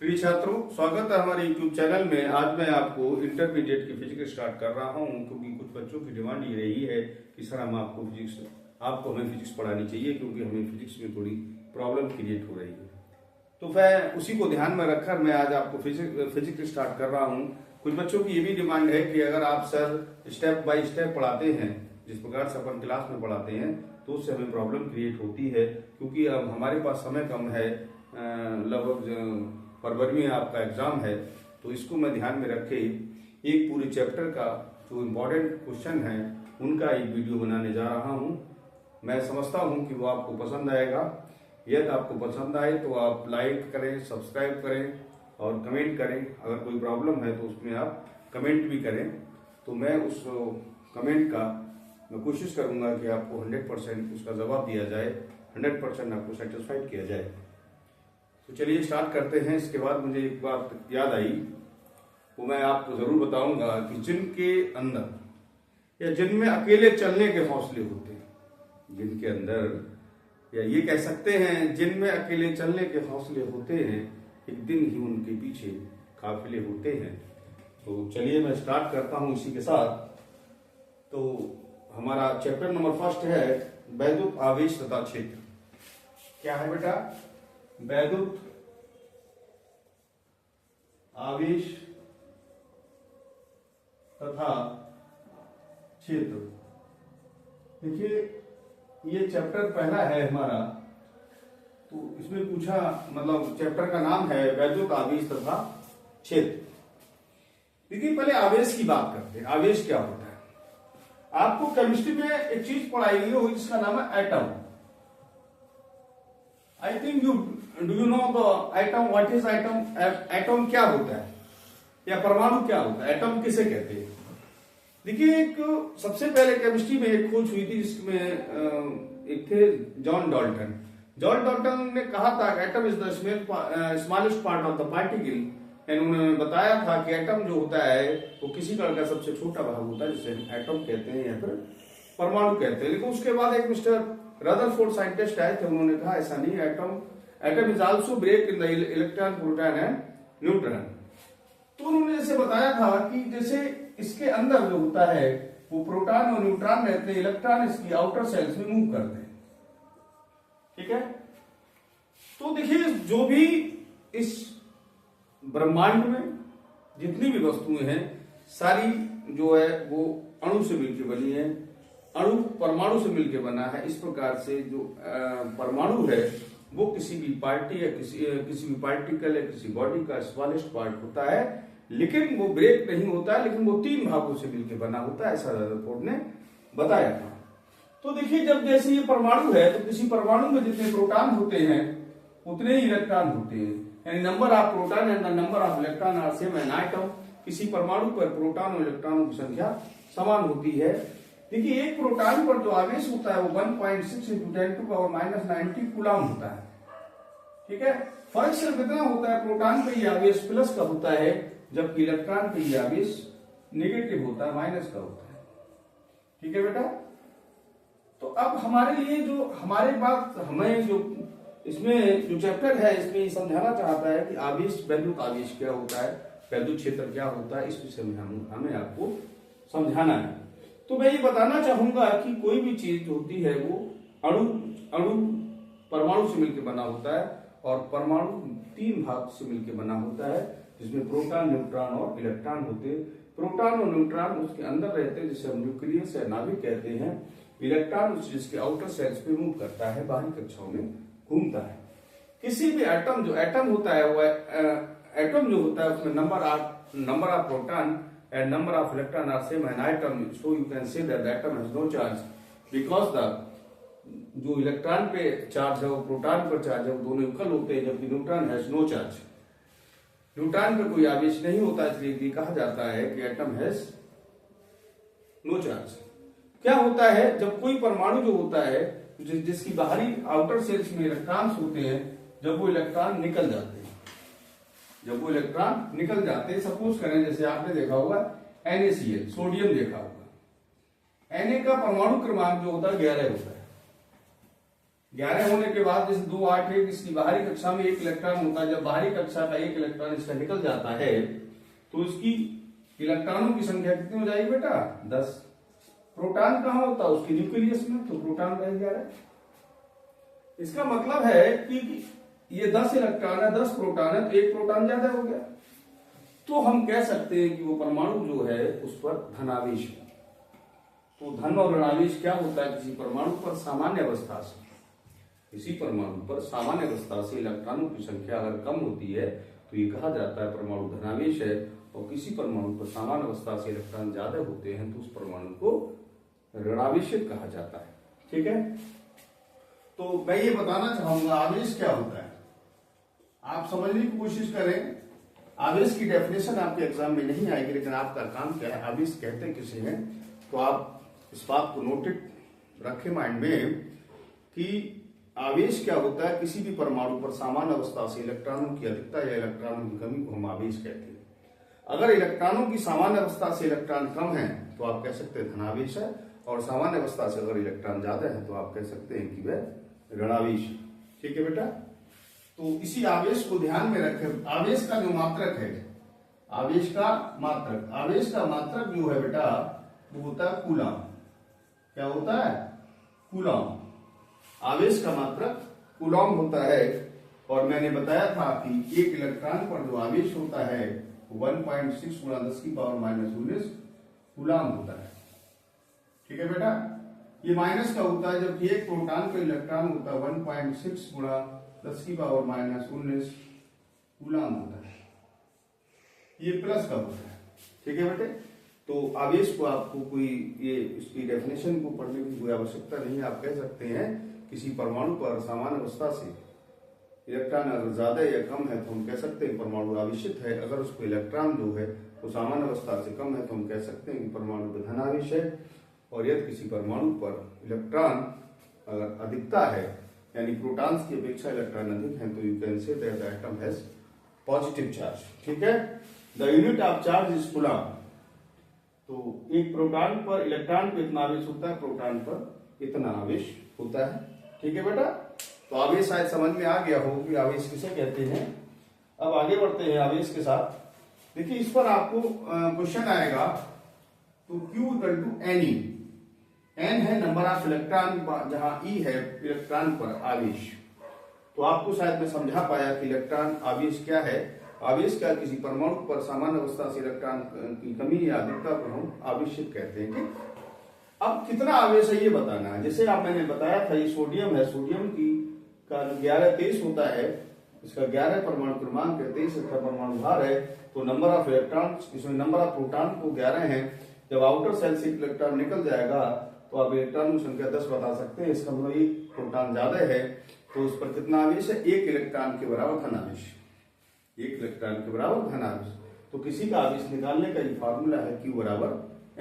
प्रिय छात्रों, स्वागत है हमारे YouTube चैनल में। आज मैं आपको इंटरमीडिएट की फिजिक्स स्टार्ट कर रहा हूं, क्योंकि कुछ बच्चों की डिमांड ये रही है कि सर हम आपको हमें फिजिक्स पढ़ानी चाहिए, क्योंकि हमें फिजिक्स में थोड़ी प्रॉब्लम क्रिएट हो रही है। तो मैं उसी को ध्यान में रखकर मैं आज आपको फिजिक्स स्टार्ट कर रहा हूँ। कुछ बच्चों की ये भी डिमांड है कि अगर आप सर स्टेप बाय स्टेप पढ़ाते हैं, जिस प्रकार से अपन क्लास में पढ़ाते हैं, तो उससे हमें प्रॉब्लम क्रिएट होती है, क्योंकि अब हमारे पास समय कम है। लगभग फरवरी में आपका एग्जाम है, तो इसको मैं ध्यान में रखे एक पूरे चैप्टर का जो इम्पोर्टेंट क्वेश्चन है उनका एक वीडियो बनाने जा रहा हूं। मैं समझता हूं कि वो आपको पसंद आएगा। यदि आपको पसंद आए तो आप लाइक करें, सब्सक्राइब करें और कमेंट करें। अगर कोई प्रॉब्लम है तो उसमें आप कमेंट भी करें, तो मैं उस कमेंट का मैं कोशिश करूंगा कि आपको 100% उसका जवाब दिया जाए, 100% आपको सेटिस्फाइड किया जाए। तो चलिए स्टार्ट करते हैं। इसके बाद मुझे एक बात याद आई, वो मैं आपको जरूर बताऊंगा कि जिनके अंदर या जिनमें अकेले चलने के हौसले होते हैं, जिनके अंदर या ये कह सकते हैं जिनमें अकेले चलने के हौसले होते हैं, एक दिन ही उनके पीछे काफिले होते हैं। तो चलिए मैं स्टार्ट करता हूं इसी के साथ। तो हमारा चैप्टर नंबर फर्स्ट है वैद्युत आवेश तथा क्षेत्र। क्या है बेटा? वैद्युत आवेश तथा क्षेत्र। देखिए, ये चैप्टर पहला है हमारा, तो इसमें पूछा, मतलब चैप्टर का नाम है वैद्युत आवेश तथा क्षेत्र। देखिए, पहले आवेश की बात करते हैं। आवेश क्या होता है? आपको केमिस्ट्री में एक चीज पढ़ाई गई होगी जिसका नाम है atom. I think do you know the atom? What is atom? Atom क्या होता है या परमाणु क्या होता है? एटम किसे कहते हैं? देखिए, एक सबसे पहले केमिस्ट्री में एक खोज हुई थी, जिसमें एक थे जॉन डाल्टन। जॉन डाल्टन ने कहा था atom is the smallest part of the particle. उन्होंने बताया था कि एटम जो होता है वो किसी कण का सबसे छोटा भाग होता है, जिसे एटम कहते हैं या फिर परमाणु कहते हैं। लेकिन उसके बाद एक मिस्टर रदरफोर्ड साइंटिस्ट आए थे, उन्होंने कहा ऐसा नहीं, atom is also break in the electron, proton and neutron. तो उन्होंने जैसे बताया था कि जैसे इसके अंदर जो होता है वो प्रोटॉन और न्यूट्रॉन रहते हैं, इलेक्ट्रॉन इसकी आउटर सेल्स में मूव करते हैं। ठीक है? तो देखिए, जो भी इस ब्रह्मांड में जितनी भी वस्तुएं हैं, सारी जो है वो अणु से मिलकर बनी है। अणु परमाणु से मिलकर बना है। इस प्रकार से जो परमाणु है वो किसी भी पार्टी या किसी भी पार्टिकल या किसी बॉडी का स्मॉलेस्ट पार्ट होता है, लेकिन वो ब्रेक नहीं होता है, लेकिन वो 3 भागों से मिलकर बना होता है, ऐसा रदरफोर्ड ने बताया था। तो देखिए, जब जैसे ये परमाणु है, तो किसी परमाणु में जितने प्रोटॉन होते हैं उतने ही इलेक्ट्रॉन होते हैं, यानी number of proton and the number of electron are same in atom. किसी परमाणु पर प्रोटॉन और इलेक्ट्रॉनों की संख्या समान होती है। देखिए, एक प्रोटॉन पर जो आवेश होता है वो 1.6 × 10⁻⁹ कूलम होता है। ठीक है? फर्क सिर्फ इतना होता है, प्रोटॉन पे ये आवेश प्लस का होता है, जबकि इलेक्ट्रॉन पे ये आवेश नेगेटिव होता है, माइनस का होता है। ठीक है बेटा? तो अब हमारे लिए जो हमारे बात हमें जो इसमें जो चैप्टर है, इसमें ये समझाना चाहता है कि आवेश, वैद्युत आवेश क्या होता है, वैद्युत क्षेत्र क्या होता है, इस विषय में हमें आपको समझाना है। तो मैं ये बताना चाहूंगा कि कोई भी चीज होती है वो अणु परमाणु से मिलकर बना होता है, और परमाणु 3 भाग से मिलकर बना होता है, जिसमें प्रोटॉन, न्यूट्रॉन और इलेक्ट्रॉन होते हैं। प्रोटॉन और न्यूट्रॉन उसके अंदर रहते हैं, जिसे हम न्यूक्लियस या नाभिक कहते हैं। इलेक्ट्रॉन जिसके आउटर सेल्स पे मूव करता है, बाहरी कक्षाओं में घूमता है। किसी भी एटम होता है, वो एटम जो होता है उसमें number of proton and number of electron are same in atom, so you can say that the atom has no charge, because the जो इलेक्ट्रॉन पे चार्ज है वो प्रोटॉन पर चार्ज है, वो दोनों इक्वल होते हैं, जबकि neutron has no charge. Neutron पे कोई आवेश नहीं होता, इसलिए कहा जाता है कि एटम हैज नो चार्ज। क्या होता है, जब कोई परमाणु जो होता है जिसकी बाहरी आउटर सेल्स में इलेक्ट्रॉन्स होते हैं, जब वो इलेक्ट्रॉन निकल जाते हैं, सपोज करें जैसे आपने देखा होगा NaCl, सोडियम देखा होगा। Na का परमाणु क्रमांक जो होता है 11 होता है। 11 होने के बाद जैसे 2 8 1 इसकी बाहरी कक्षा में 1 इलेक्ट्रॉन होता है। जब बाहरी कक्षा का 1 इलेक्ट्रॉन इसका निकल जाता है तो इसकी इलेक्ट्रॉनों की संख्या कितनी हो जाएगी बेटा? 10। प्रोटॉन कहाँ होता है? उसके न्यूक्लियस में, तो प्रोटॉन रह गया है। इसका मतलब है कि ये 10 इलेक्ट्रॉन है, 10 प्रोटॉन है, तो 1 प्रोटॉन ज्यादा हो गया। तो हम कह सकते हैं कि वो परमाणु जो है उस पर धनावेश है। तो धन और ऋणावेश क्या होता है? किसी परमाणु पर सामान्य अवस्था से, किसी परमाणु पर सामान्य अवस्था से इलेक्ट्रॉनों की संख्या अगर कम होती है तो ये कहा जाता है परमाणु धनावेश है। और किसी परमाणु पर सामान्य अवस्था से इलेक्ट्रॉन ज्यादा होते हैं तो उस परमाणु को ऋणावेशित कहा जाता है। ठीक है, तो मैं ये बताना चाहूंगा आवेश क्या होता है, आप समझने की कोशिश करें। आवेश की डेफिनेशन आपके एग्जाम में नहीं आएगी, लेकिन आपका काम क्या है, आवेश कहते किसे हैं, तो आप इस बात को नोटेड रखें माइंड में कि आवेश क्या होता है। किसी भी परमाणु पर सामान्य अवस्था से इलेक्ट्रॉनों की अधिकता या इलेक्ट्रॉनों की कमी को हम आवेश कहते हैं। अगर इलेक्ट्रॉनों की सामान्य अवस्था से इलेक्ट्रॉन कम है तो आप कह सकते हैं धनावेश है, और सामान्य अवस्था से अगर इलेक्ट्रॉन ज्यादा है तो आप कह सकते हैं कि वह ऋणावेश है। ठीक है बेटा, तो इसी आवेश को ध्यान में रखें। आवेश का जो मात्रक है, आवेश का मात्रक, आवेश का मात्रक जो है बेटा वो होता है कूलम। क्या होता है? कूलम। आवेश का मात्रक कूलम होता है। और मैंने बताया था कि एक इलेक्ट्रॉन पर जो आवेश होता है 1.6 गुणा 10 की पावर -19 कूलम होता है। ठीक है बेटा, ये माइनस का होता है, जबकि एक प्रोटॉन का इलेक्ट्रॉन होता है 1.6 गुणा 10 की पावर -19 कूलम होता है। ये प्लस का होता है। ठीक है बेटे, तो आवेश को आपको कोई ये इसकी डेफिनेशन को पढ़ने की कोई आवश्यकता नहीं है। आप कह सकते हैं किसी परमाणु पर सामान्य अवस्था से इलेक्ट्रॉन अगर ज्यादा या कम है तो हम कह सकते हैं परमाणु आवेशित है। अगर उसको इलेक्ट्रॉन जो है वो सामान्य अवस्था से कम है तो हम कह सकते हैं कि परमाणु में धनावेश है। और यदि किसी परमाणु पर इलेक्ट्रॉन अगर अधिकता है, यानी प्रोटॉन्स की अपेक्षा इलेक्ट्रॉन अधिक है, तो you can say that the atom has positive charge. ठीक है, the unit of charge is coulomb. तो एक प्रोटॉन पर इलेक्ट्रॉन को इतना आवेश होता है, प्रोटॉन पर इतना आवेश होता है। ठीक है बेटा, तो आवेश शायद समझ में आ गया हो कि आवेश किसे कहते हैं। अब आगे बढ़ते हैं आवेश के साथ। देखिए इस पर आपको क्वेश्चन आएगा, तो Q equal to NE। N है नंबर ऑफ इलेक्ट्रॉन, जहां E है इलेक्ट्रॉन पर आवेश। तो आपको शायद मैं समझा पाया कि इलेक्ट्रॉन आवेश क्या है। आवेश क्या, किसी परमाणु पर सामान्य अवस्था से इलेक्ट्रॉन की कमी या अधिकता को हम आवेशित कहते हैं। ठीक, अब कितना आवेश है ये बताना है। जैसे आप मैंने बताया था ये सोडियम है, सोडियम की का जो 11-23 होता है, इसका 11 परमाणु क्रमांक है, 23 इसका परमाणु भार है। तो नंबर ऑफ इलेक्ट्रॉन, इसमें नंबर ऑफ प्रोटॉन को 11 है। जब आउटर सेल से इलेक्ट्रॉन निकल जाएगा तो आप इलेक्ट्रॉन की संख्या 10 बता सकते हैं। इसका मतलब एक प्रोटॉन ज्यादा है तो उस पर कितना आवेश है? 1 इलेक्ट्रॉन के बराबर धनावेश। 1 इलेक्ट्रॉन के बराबर धनावेश। तो किसी का आवेश निकालने का ये फार्मूला है Q बराबर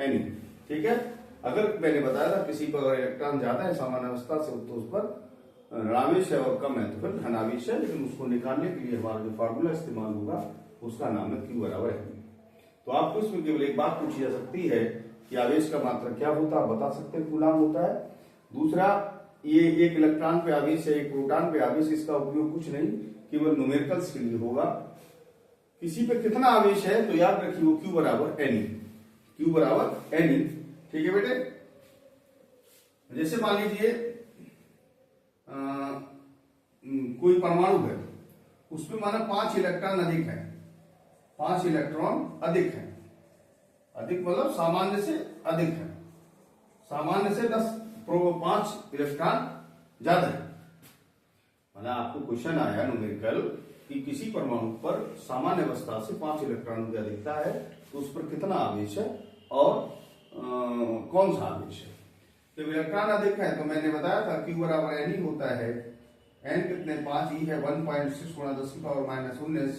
NE। ठीक है, अगर मैंने बताया था किसी पर अगर इलेक्ट्रॉन ज्यादा है सामान्य अवस्था से तो उस पर ऋणावेश है, और कम है तो फिर धनावेश है। लेकिन उसको निकालने के लिए हमारा जो फार्मूला इस्तेमाल होगा उसका नाम है Q बराबर NE। तो आपको इसमें केवल एक बात पूछी जा सकती है कि आवेश का मात्रक क्या होता है, आप बता सकते हैं कूलम होता है। दूसरा, ये एक इलेक्ट्रॉन पे आवेश है, एक प्रोटॉन पे आवेश, इसका उपयोग कुछ नहीं, केवल न्यूमेरिकल्स के लिए होगा। किसी पे कितना आवेश है तो याद रखिए वो Q बराबर NE। Q बराबर NE। ठीक है बेटे, जैसे मान लीजिए कोई परमाणु है, उसमें माना 5 इलेक्ट्रॉन अधिक है, 5 इलेक्ट्रॉन अधिक है। अधिक मतलब सामान्य से अधिक है, सामान्य से 5 इलेक्ट्रॉन ज्यादा है। मतलब आपको क्वेश्चन आया न्यूमेरिकल कि किसी परमाणु पर सामान्य अवस्था से 5 इलेक्ट्रॉनों की अधिकता है तो उस पर कितना आवेश है और कौन सा आवेश है। जब इलेक्ट्रॉन अधिक है तो मैंने बताया था Q बराबर NE होता है। N कितने 5, E है 1.6 गुणा 10 की पावर -19,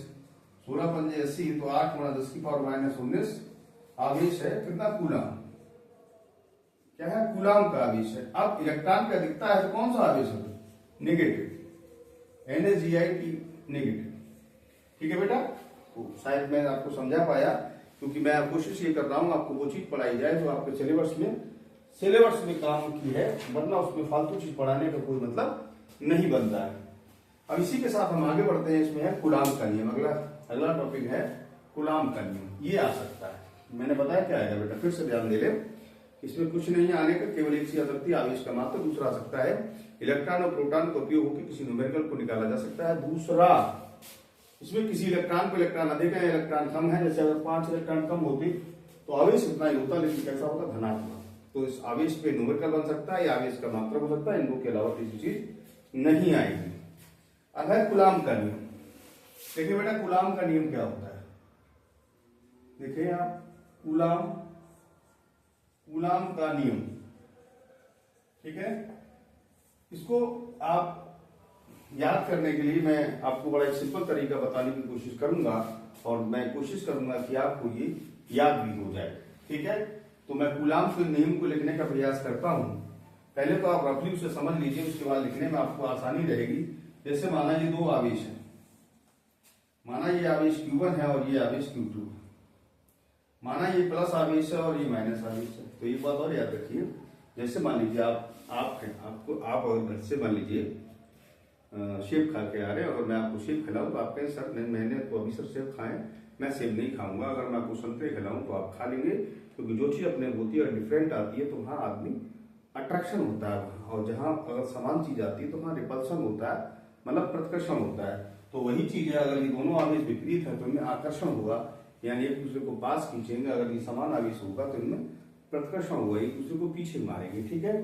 16 पंजे 80, तो 8 गुणा 10 की पावर -19 आवेश है। कितना? कूलम। क्या है? कूलम का आवेश है। अब इलेक्ट्रॉन की अधिकता है तो कौन सा आवेश है? Negative, NaGi negative. ठीक है बेटा, तो शायद मैं आपको समझा पाया, क्योंकि मैं कोशिश ये कर रहा हूं आपको वो चीज पढ़ाई जाए जो आपके सिलेबस में काम की है, वरना उसमें फालतू चीज पढ़ाने का कोई मतलब नहीं बनता है। अब इसी के साथ हम आगे बढ़ते हैं, इसमें है कूलाम का नियम। अगला टॉपिक है कूलाम का नियम। ये आ सकता है, मैंने बताया क्या है बेटा, फिर से ध्यान दे ले। इसमें कुछ नहीं आने का, केवल एक सी आ सकती है आवेश का मात्रा। दूसरा आ सकता है इलेक्ट्रॉन और प्रोटॉन का उपयोग होकर किसी न्यूमेरिकल को निकाला जा सकता है। दूसरा, इसमें किसी इलेक्ट्रॉन को इलेक्ट्रॉन अधिक है, इलेक्ट्रॉन कम है। जैसे अगर 5 इलेक्ट्रॉन कम होती तो आवेश इतना ही होता, लेकिन कैसा होता, धनात्मक। तो इस आवेश पे न्यूमेरिकल बन सकता है या आवेश का मात्रा हो सकता है, इनको के अलावा किसी चीज नहीं आएगी। अब है कूलाम का नियम। देखिए बेटा कूलाम का नियम क्या होता है, देखिए आप, कूलाम का नियम, ठीक है। इसको आप याद करने के लिए मैं आपको बड़ा एक सिंपल तरीका बताने की कोशिश करूंगा, और मैं कोशिश करूंगा कि आपको ये याद भी हो जाए, ठीक है। तो मैं कूलाम के नियम को लिखने का प्रयास करता हूं। पहले तो आप रफली उसे समझ लीजिए, उसके बाद लिखने में आपको आसानी रहेगी। जैसे माना ये दो आवेश है, माना ये आवेश Q1 है और ये आवेश Q2 है, माना ये प्लस आवेश है और ये माइनस आवेश है। तो एक बात और याद रखिए, जैसे मान लीजिए आप अगर घर से मान लीजिए सेब खा के आ रहे हैं, अगर मैं आपको सेब खिलाऊं तो आप कहें सर नहीं, मैंने तो अभी सर सेब खाएं, मैं सेब नहीं खाऊंगा। अगर मैं आपको संतरे खिलाऊं तो आप खा लेंगे, क्योंकि जो चीज अपने होती है डिफरेंट आती है तो वहाँ आदमी अट्रैक्शन होता है, और जहाँ अगर समान चीज आती है तो वहाँ रिपल्सन होता है, मतलब प्रतिकर्षण होता है। तो वही चीज है, अगर ये दोनों आवेश विपरीत है तो इनमें आकर्षण होगा, यानी एक दूसरे को पास खींचेंगे। अगर ये समान आवेश होगा तो इनमें प्रतिकर्षण होगा, एक दूसरे को पीछे मारेंगे, ठीक है।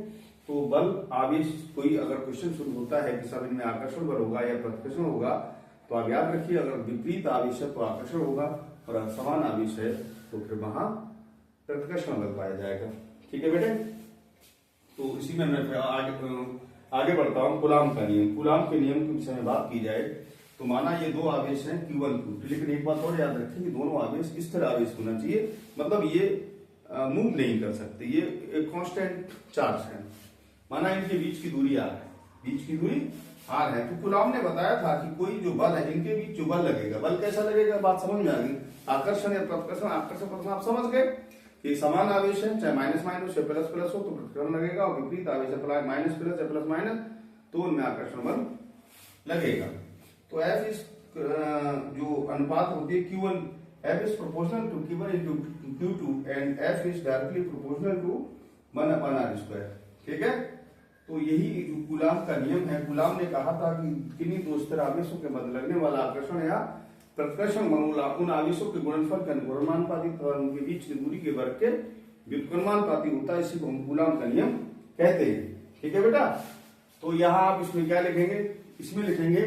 तो बल आवेश, कोई अगर क्वेश्चन शुरू होता है कि सब इनमें आकर्षण बल होगा या प्रतिकर्षण होगा, तो आप याद रखिए अगर विपरीत आवेश है तो आकर्षण होगा, और अगर समान आवेश है तो फिर वहां प्रतिकर्षण बल पाया जाएगा, ठीक है बेटे। तो इसी में मैं आगे बढ़ता हूँ। कूलाम का नियम, कूलाम के नियम के विषय में बात की जाए तो माना ये दो आवेश हैं Q1 Q2, लेकिन एक बात और याद रखें कि दोनों आवेश स्थिर आवेश होना चाहिए, मतलब ये मूव नहीं कर सकते, ये एक कांस्टेंट चार्ज है। माना इनके बीच की दूरी r है, बीच की दूरी r है। तो कूलाम ने बताया था कि कोई जो बल है, इनके बीच जो बल लगेगा, बल कैसा लगेगा, बात समझ में आ गई। आकर्षण या प्रतिकर्षण, आकर्षण प्रतिकर्षण आप समझ गए कि समान आवेश है, चाहे माइनस माइनस या प्लस प्लस हो तो प्रतिकर्षण लगेगा, और विपरीत आवेश है माइनस प्लस या प्लस माइनस तो उनमें आकर्षण बल लगेगा। तो F इस जो अनुपात होती है Q1, F is proportional to Q1 into Q2 and F is directly proportional to 1/r², ठीक है। तो यही जो कूलाम का नियम है, कूलाम ने कहा था कि किन्हीं दो स्थिर आवेशों के मध्य लगने वाला आकर्षण या प्रतिकर्षण मामूला उन आवेशों के गुणनफल के अनुक्रमानुपाती तथा उनके बीच की दूरी के वर्ग के व्युत्क्रमानुपाती होता है, इसी को हम कूलाम का नियम कहते हैं, ठीक है बेटा। तो यहाँ आप इसमें क्या लिखेंगे, इसमें लिखेंगे,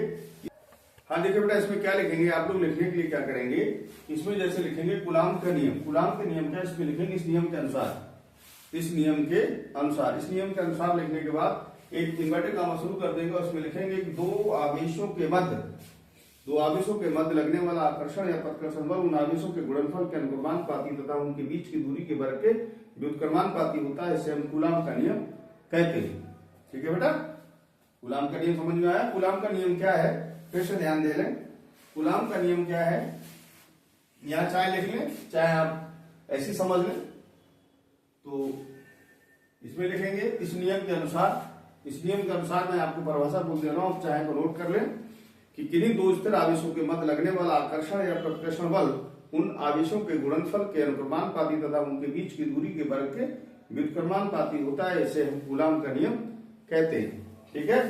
हाँ देखिए बेटा इसमें क्या लिखेंगे, आप लोग लिखने के लिए क्या करेंगे, इसमें जैसे लिखेंगे कूलाम का नियम, कूलाम के नियम क्या इसमें लिखेंगे, इस नियम के अनुसार, इस नियम के अनुसार, इस नियम के अनुसार लिखने के बाद एक इन्वर्टेड कॉमा शुरू कर देंगे, उसमें लिखेंगे कि दो आवेशों के मध्य लगने वाला आकर्षण या प्रतिकर्षण बल उन आवेशों के गुणनफल के अनुक्रमानुपाती तथा उनके बीच की दूरी के वर्ग के व्युत्क्रमानुपाती होता है, इसे हम कूलाम का नियम कहते हैं, ठीक है बेटा। कूलाम का नियम समझ में आया। कूलाम का नियम क्या है, फिर से ध्यान दे लें। कूलाम का नियम क्या है, यहां चाहे लिख लें चाहे आप ऐसी समझ लें, तो इसमें लिखेंगे इस नियम के अनुसार, इस नियम के अनुसार मैं आपको परिभाषा बोल दे रहा हूं, चाहे तो नोट कर लें कि किन्हीं दो स्थिर आवेशों के मध्य लगने वाला आकर्षण या प्रतिकर्षण बल उन आवेशों के गुणनफल के अनुक्रमानुपाती तथा उनके बीच की दूरी के वर्ग के व्युत्क्रमानुपाती होता है, इसे हम कूलाम का नियम कहते हैं, ठीक है।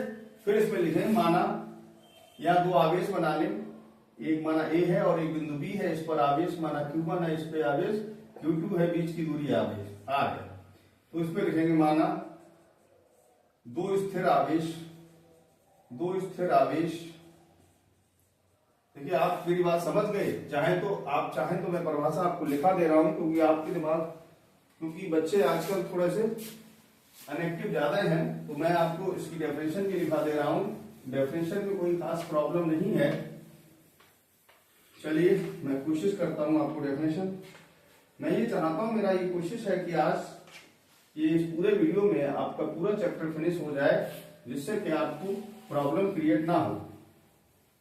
फिर इसमें लिखें माना या दो आवेश बना लें, एक माना A है और एक बिंदु B है, इस पर आवेश माना Q1 है, इस पे आवेश Q2 है, बीच की दूरी आवेश R है। तो इस पे लिखेंगे माना दो स्थिर आवेश, देखिए आप मेरी बात समझ गए, चाहे तो मैं परिभाषा आपको लिखा दे रहा हूं, क्योंकि आपके दिमाग, क्योंकि बच्चे आजकल थोड़े से अनएक्टिव ज्यादा हैं, तो मैं आपको इसकी डेफिनेशन भी लिखा दे रहा हूं। डेफिनेशन में कोई खास प्रॉब्लम नहीं है। चलिए मैं कोशिश करता हूं आपको डेफिनेशन, मैं ये चाहता हूं, मेरा ये कोशिश है कि आज ये इस पूरे वीडियो में आपका पूरा चैप्टर फिनिश हो जाए, जिससे कि आपको प्रॉब्लम क्रिएट ना हो,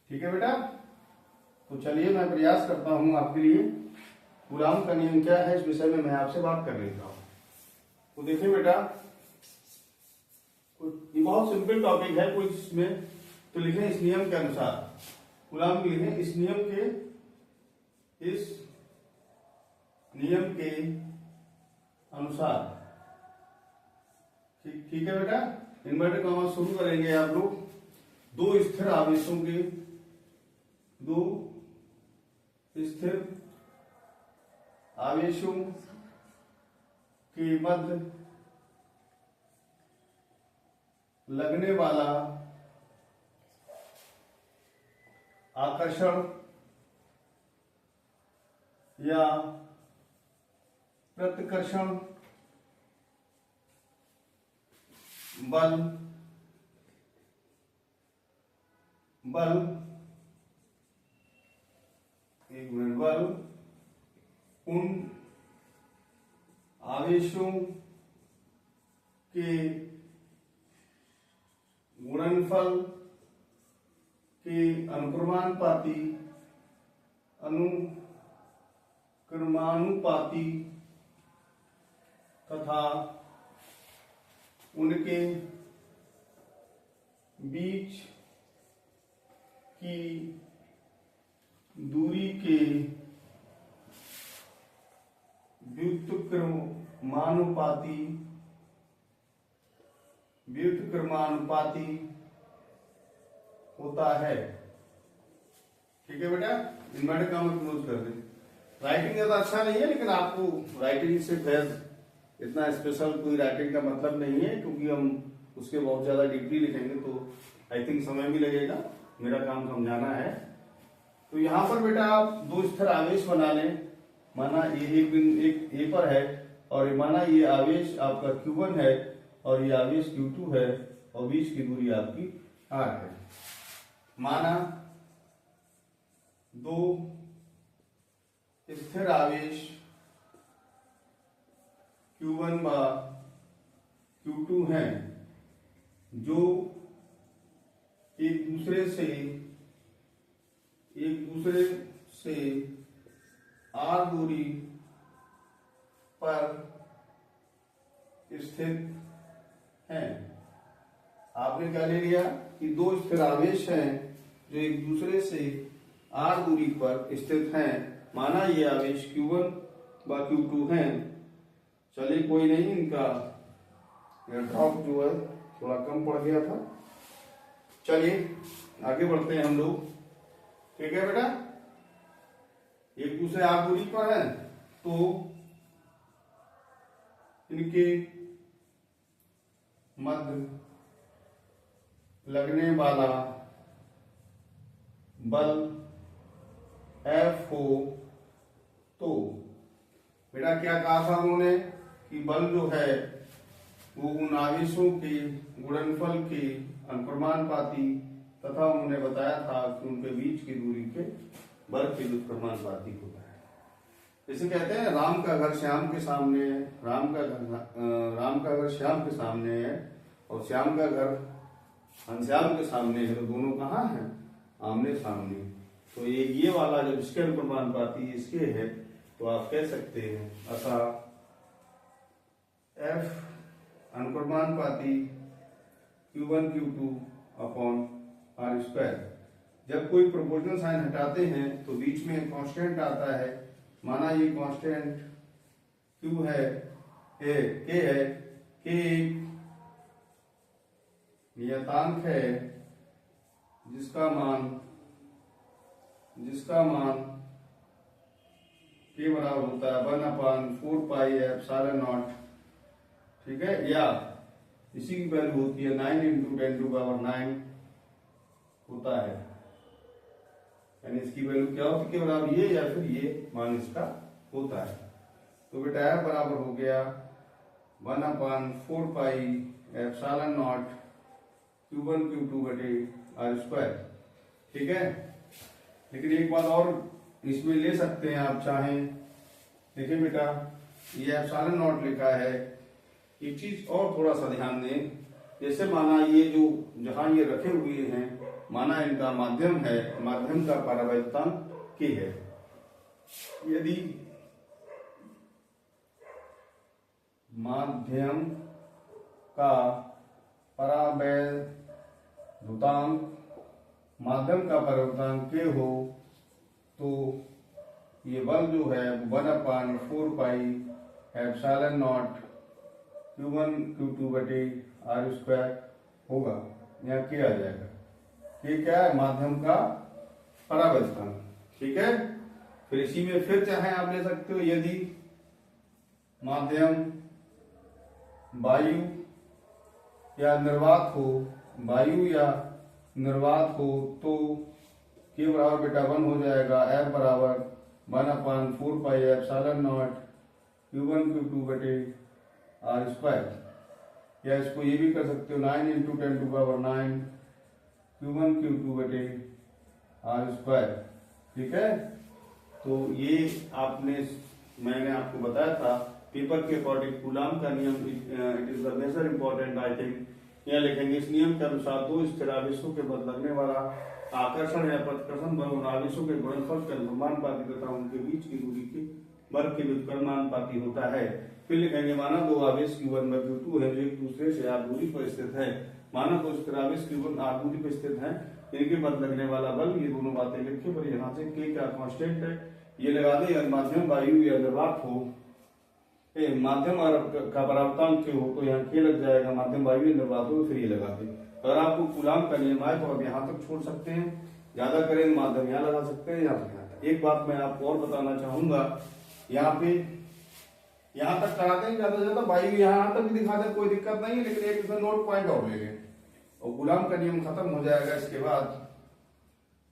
ठीक है बेटा। तो चलिए मैं प्रयास करता हूं आपके लिए, कूलाम का नियम क्या है इस विषय में मैं आपसे बात कर लेता हूं। तो देखिए बेटा, कुछ बहुत सिंपल टॉपिक है, कोई इसमें तो लिखें इस नियम के अनुसार, गुलाम भी लिखें इस नियम के अनुसार। ठीक है बेटा, इन्वर्टेड कॉमा शुरू करेंगे आप लोग। दो स्थिर आवेशों के मध्य लगने वाला आकर्षण या प्रतिकर्षण बल उन आवेशों के गुणनफल के अनुक्रमानुपाती तथा उनके बीच की दूरी के व्युत्क्रमानुपाती होता है। ठीक है बेटा, इन्वर्टेड कॉमा क्लोज कर दे। राइटिंग ज्यादा अच्छा नहीं है, लेकिन आपको राइटिंग से फिर इतना स्पेशल कोई राइटिंग का मतलब नहीं है, क्योंकि हम उसके बहुत ज्यादा डीपली लिखेंगे तो आई थिंक समय भी लगेगा, मेरा काम समझाना है। तो यहाँ पर बेटा आप दो स्थिर आवेश बना लें, माना ये एक ए पर है, और माना ये आवेश आपका Q1 है और ये आवेश Q2 है, और बीच की दूरी आपकी R है। माना दो स्थिर आवेश Q1 व Q2 हैं, जो एक दूसरे से R दूरी पर स्थित हैं। आपने क्या ले लिया कि दो स्थिर आवेश हैं जो एक दूसरे से R दूरी पर स्थित हैं। माना ये आवेश Q1 व Q2 हैं। चलिए कोई नहीं, इनका ड्रॉप जो है थोड़ा कम पड़ गया था। चलिए आगे बढ़ते हैं हम लोग। ठीक है बेटा, एक दूसरे R दूरी पर है तो इनके मध्य लगने वाला बल F हो तो बेटा क्या कहा था उन्होंने कि बल जो है वो उन आवेशों के गुणनफल के अनुक्रमानुपाती तथा उन्होंने बताया था कि उनके बीच की दूरी के वर्ग के अनुक्रमानुपाती होता है। जैसे कहते हैं राम का घर श्याम के सामने है, राम का घर श्याम के सामने है और श्याम का घर घनश्याम के सामने है, तो दोनों कहाँ हैं? आमने सामने। तो ये वाला जब इसके अनुक्रमानुपाती इसके है तो आप कह सकते हैं अतः F अनुक्रमानुपाती Q1 Q2 upon R square. जब कोई प्रोपोर्शनल साइन हटाते हैं तो बीच में कांस्टेंट आता है। माना ये कांस्टेंट Q है, K है, K एक नियतांक है जिसका मान K बराबर होता है 1/4 पाई एप्सिलॉन नॉट। ठीक है, या इसी की वैल्यू होती है 9 × 10⁹ होता है। यानी इसकी वैल्यू क्या होती है के बराबर ये, या फिर ये मान इसका होता है। तो बेटा F बराबर हो गया 1/4 pi epsilon not Q1 Q2 बटे R स्क्वायर। ठीक है, लेकिन एक बात और इसमें ले सकते हैं आप चाहें। देखिए बेटा ये एप्सिलॉन नॉट लिखा है, एक चीज और थोड़ा सा ध्यान दें। जैसे माना ये जो जहां ये रखे हुए हैं, माना इनका माध्यम है, माध्यम का परावर्तन K है। यदि माध्यम का परावैद्युतांक माध्यम का परावैद्युतांक के हो तो ये बल जो है 1/4πε0 Q1 Q2 बटे r² होगा। यहाँ क्या आ जाएगा, ये क्या है, माध्यम का परावैद्युतांक। ठीक है, फिर इसी में फिर चाहे आप ले सकते हो, यदि माध्यम वायु या निर्वात हो, वायु या निर्वात हो तो Q बराबर बेटा 1 हो जाएगा, F बराबर 1/4πε0 Q1 Q2 बटे r²। या इसको ये भी कर सकते हो 9 × 10⁹ Q1 Q2 बटे r²। ठीक है, तो ये मैंने आपको बताया था पेपर के अकॉर्डिंग कूलाम का नियम, it is the major important I think. यहाँ लिखेंगे इस नियम के अनुसार दो स्थिर आवेशों के मध्य लगने वाला आकर्षण या प्रतिकर्षण बल उन आवेशों के गुणनफल के अनुपाती तथा उनके बीच की दूरी के वर्ग के व्युत्क्रमानुपाती होता है। फिर लिखेंगे माना दो आवेश Q1 व Q2 है जो एक दूसरे से r दूरी पर स्थित है। माना दो स्थिर आवेश Q1 r दूरी पर स्थित है, इनके मध्य लगने वाला बल, ये दोनों बातें लिखे पर यहाँ से K क्या कांस्टेंट है ये लगा दे। माध्यम वायु या निर्वात हो, माध्यम और का परावर्तनांक Q हो तो यहाँ K लग जाएगा, माध्यम वायु या निर्वात हो फिर ये लगा दे। अगर आपको कूलाम का नियम आए तो आप यहाँ तक छोड़ सकते हैं, ज्यादा करें माध्यम यहाँ लगा सकते हैं, यहाँ तक। एक बात मैं आपको और बताना चाहूंगा, यहाँ पे यहाँ तक कराते हैं ज्यादा से ज्यादा, वायु यहाँ तक भी दिखा दे कोई दिक्कत नहीं है, लेकिन एक इसमें नोट पॉइंट और ले लें और कूलाम का नियम खत्म हो जाएगा। इसके बाद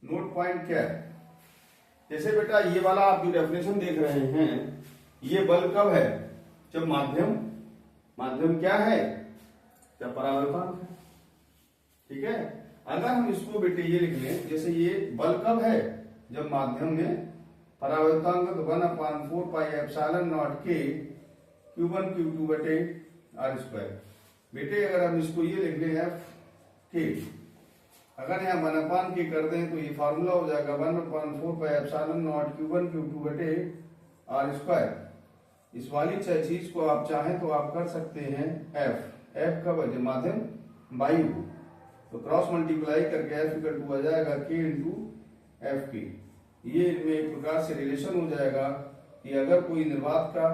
नोट पॉइंट क्या है, जैसे बेटा ये वाला आप जो डेफिनेशन देख रहे हैं, ये बल कब है, जब माध्यम क्या है, जब परावर्तनांक है। ठीक है, अगर हम इसको बेटे ये लिख लें, जैसे ये बल कब है, जब माध्यम में परावर्तनांक 1/4πε0 K Q1 Q2 बटे r²। बेटे अगर हम इसको ये लिख लें F K, अगर यहाँ 1/K कर दें तो ये फार्मूला हो जाएगा 1/4πε0 Q1 Q2 बटे r²। इस वाली चीज को आप चाहें तो आप कर सकते हैं F का वजह माध्यम वायु, तो क्रॉस मल्टीप्लाई करके F = आ जाएगा K × FK। ये इनमें एक प्रकार से रिलेशन हो जाएगा कि अगर कोई निर्वात का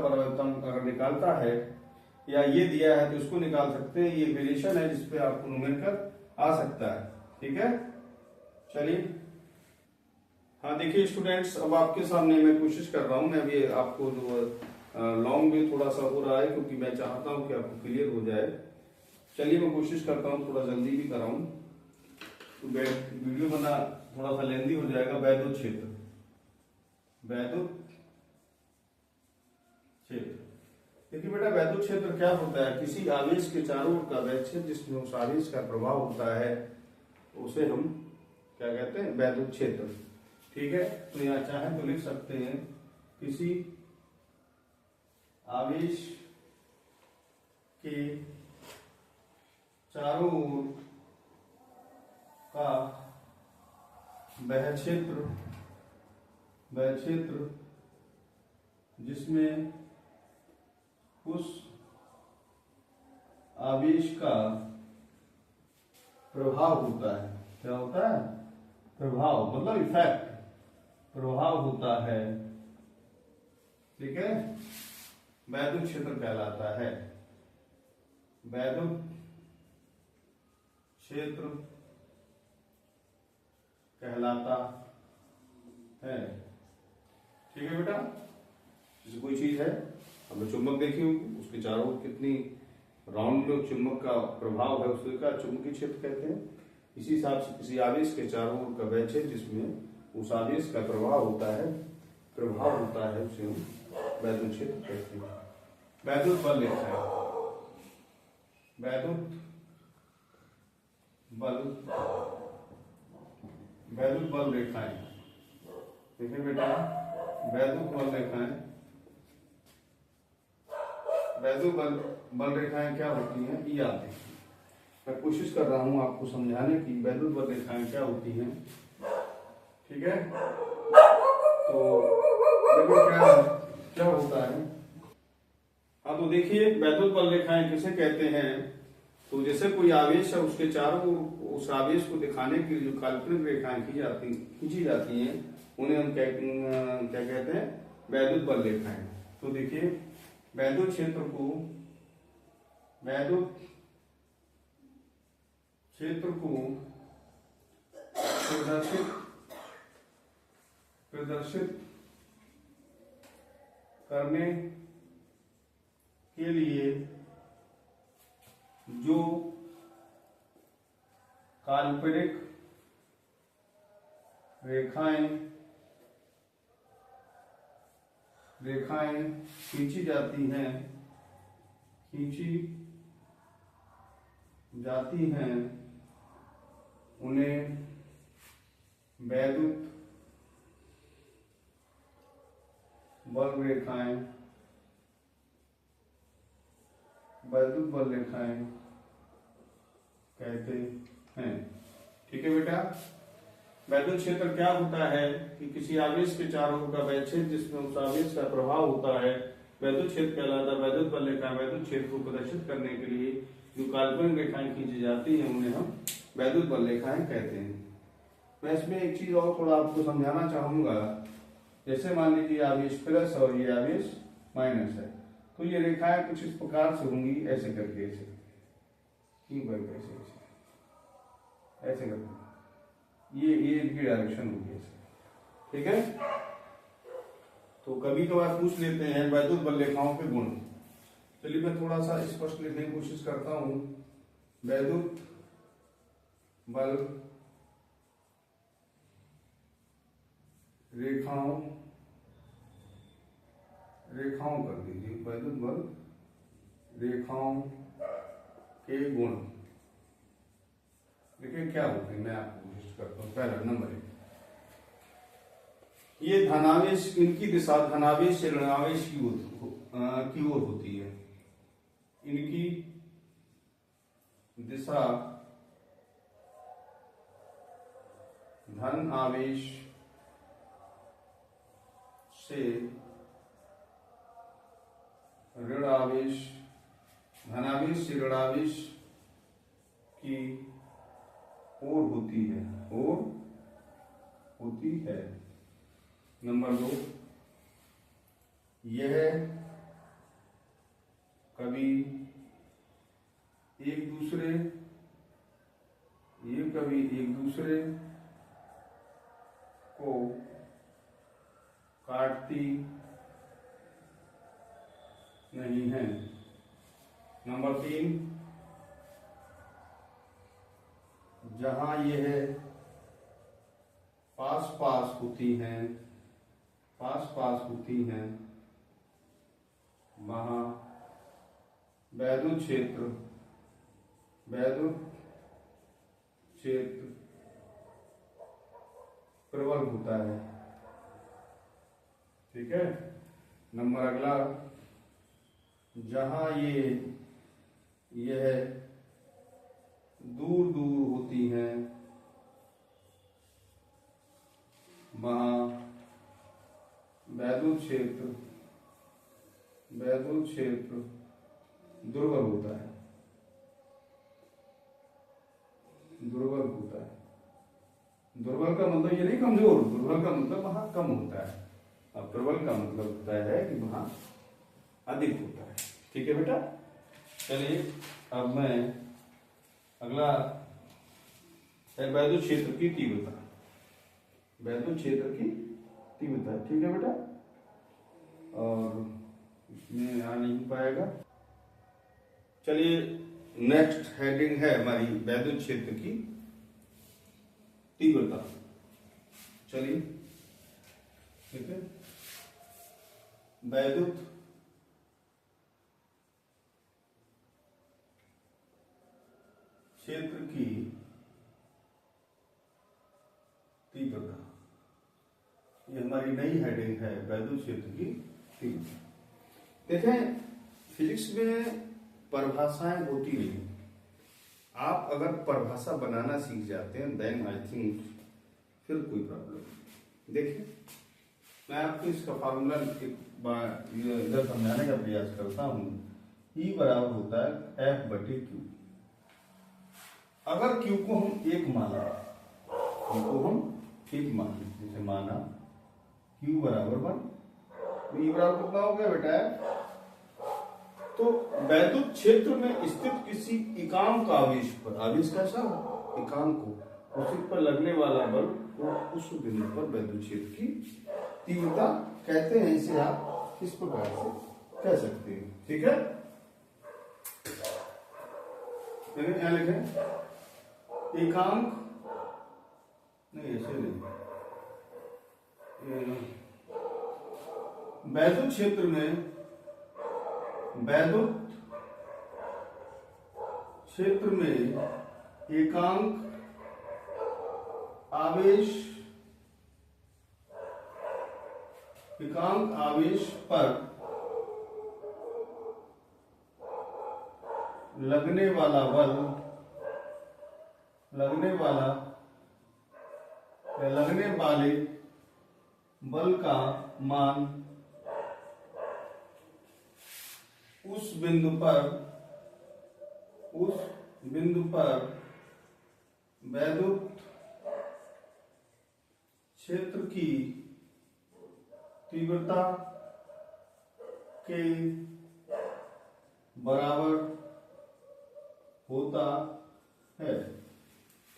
परावर्तनांक अगर निकालता है या ये दिया है तो इसको निकाल सकते हैं, ये रिलेशन है जिसपे आपको न्यूमेरिकल आ सकता है। ठीक है, चलिए। हाँ देखिए स्टूडेंट्स, अब आपके सामने मैं कोशिश कर रहा हूँ, मैं अभी आपको जो लॉन्ग में थोड़ा सा हो रहा है क्योंकि मैं चाहता हूँ कि आपको क्लियर हो जाए। चलिए मैं कोशिश करता हूँ थोड़ा जल्दी भी कराऊं, तो वीडियो बना थोड़ा सा लेंदी हो जाएगा। वैद्युत क्षेत्र देखिए बेटा, वैद्युत क्षेत्र क्या होता है, किसी आवेश के चारों ओर का वह क्षेत्र जिसमें उस आवेश का प्रभाव होता है उसे हम क्या कहते हैं, वैद्युत क्षेत्र। ठीक है, तो यहाँ चाहे तो लिख सकते हैं किसी आवेश के चारों ओर का वह क्षेत्र जिसमें उस आवेश का प्रभाव होता है। क्या होता है, प्रभाव मतलब इफेक्ट, प्रभाव होता है। ठीक है, वैद्युत क्षेत्र कहलाता है, वैद्युत क्षेत्र कहलाता है। ठीक है बेटा, जैसे कोई चीज है, हमने चुंबक देखी होगी, उसके चारों ओर कितनी राउंड में चुंबक का प्रभाव है, उसके का चुंबकीय क्षेत्र कहते हैं। इसी हिसाब से किसी आवेश के चारों ओर का वह क्षेत्र जिसमें उस आवेश का प्रभाव होता है उसे हम वैद्युत क्षेत्र कहते हैं। वैद्युत बल लिखा है, वैद्युत बल रेखाएं। देखिए बेटा, वैद्युत बल रेखाएं, वैद्युत बल रेखाएं क्या होती हैं ये आते हैं। मैं कोशिश कर रहा हूं आपको समझाने की वैद्युत बल रेखाएं क्या होती हैं। ठीक है, तो देखो क्या होता है, हाँ, तो देखिए वैद्युत बल रेखाएं किसे कहते हैं। तो जैसे कोई आवेश है, उसके चारों ओर उस आवेश को दिखाने के लिए जो काल्पनिक रेखाएं खींची जाती हैं, उन्हें हम क्या कहते हैं, वैद्युत बल रेखाएं। तो देखिए वैद्युत क्षेत्र को प्रदर्शित करने के लिए जो काल्पनिक रेखाएं खींची जाती हैं उन्हें वैद्युत बल रेखाएं कहते हैं। ठीक है बेटा। वैद्युत क्षेत्र क्या होता है कि किसी आवेश के चारों ओर का वह क्षेत्र जिसमें उस आवेश का प्रभाव होता है, वैद्युत क्षेत्र कहलाता है। वैद्युत बल रेखाएं वैद्युत क्षेत्र को प्रदर्शित करने के लिए जो काल्पनिक रेखाएं खींची जाती हैं, उन्हें हम वैद्युत बल रेखाएं कहते हैं। मैं इसमें एक चीज और थोड़ा आपको समझाना चाहूंगा। जैसे मान लीजिए आवेश प्लस और ये आवेश माइनस है, तो ये रेखाएं कुछ इस प्रकार से होंगी, ऐसे करके, ऐसे करके ये इनकी डायरेक्शन होगी ऐसे। ठीक है। तो कभी कभार पूछ लेते हैं वैद्युत बल रेखाओं के गुण। चलिए मैं थोड़ा सा स्पष्ट लिखने की कोशिश करता हूं। वैद्युत बल रेखाओं कर दीजिए, वैद्युत बल रेखाओं के गुण। देखिए क्या होते हैं, मैं आपको कोशिश करता हूं। पहला नंबर 1, ये धनावेश, इनकी दिशा धनावेश से ऋणावेश की ओर होती है। इनकी दिशा धन आवेश से ऋण आवेश, धनावेश से ऋणावेश की ओर होती है। नंबर 2, यह कभी एक दूसरे को काटती नहीं है। नंबर 3, जहां यह पास पास होती हैं, वहां वैद्युत क्षेत्र प्रबल होता है। ठीक है। नंबर अगला, जहां यह दूर होती हैं, वहां वैद्युत क्षेत्र दुर्बल होता है। दुर्बल का मतलब ये नहीं कमजोर, दुर्बल का मतलब वहां कम होता है, और प्रबल का मतलब होता है कि वहां अधिक होता है। ठीक है बेटा। चलिए अब मैं अगला है वैद्युत क्षेत्र की तीव्रता। ठीक है बेटा। और इसमें आ नहीं पाएगा। चलिए नेक्स्ट हेडिंग है हमारी वैद्युत क्षेत्र की तीव्रता। चलिए ठीक है। वैद्युत क्षेत्र की तीव्रता, ये हमारी नई हेडिंग है, वैद्युत क्षेत्र की तीव्रता। देखें फिजिक्स में परिभाषाएं होती नहीं। आप अगर परिभाषा बनाना सीख जाते हैं, देन आई थिंक फिर कोई प्रॉब्लम नहीं। देखिए मैं आपको इसका फार्मूला इधर समझाने का प्रयास करता हूं। ई बराबर होता है एफ बटे क्यू। अगर क्यू को हम एक माना, क्यू को हम एक माने, जैसे माना क्यू बराबर 1, तो ई बराबर कितना हो गया बेटा एफ। तो वैद्युत क्षेत्र में स्थित किसी एकांक आवेश पर, आवेश कैसा हो, एकांक को, उसी पर लगने वाला बल को उस बिंदु पर वैद्युत क्षेत्र की तीव्रता कहते हैं। इसे आप किस प्रकार से कह सकते हैं, ठीक है। मैंने क्या लिखे, एकांक नहीं, ऐसे नहीं, वैद्युत क्षेत्र में, वैद्युत क्षेत्र में एकांक आवेश, एकांक आवेश पर लगने वाला बल, लगने वाला या लगने वाले बल का मान उस बिंदु पर, उस बिंदु पर वैद्युत क्षेत्र की तीव्रता के बराबर होता है,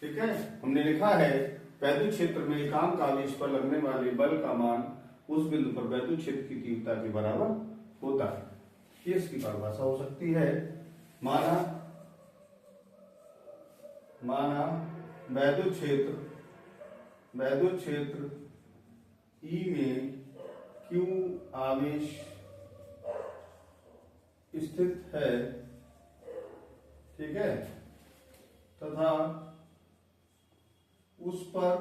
ठीक है। हमने लिखा है वैद्युत क्षेत्र में एकांक आवेश पर लगने वाले बल का मान उस बिंदु पर वैद्युत क्षेत्र की तीव्रता के बराबर होता है। ये इसकी परिभाषा हो सकती है। माना, माना वैद्युत क्षेत्र, वैद्युत क्षेत्र ई में क्यू आवेश स्थित है, ठीक है, तथा उस पर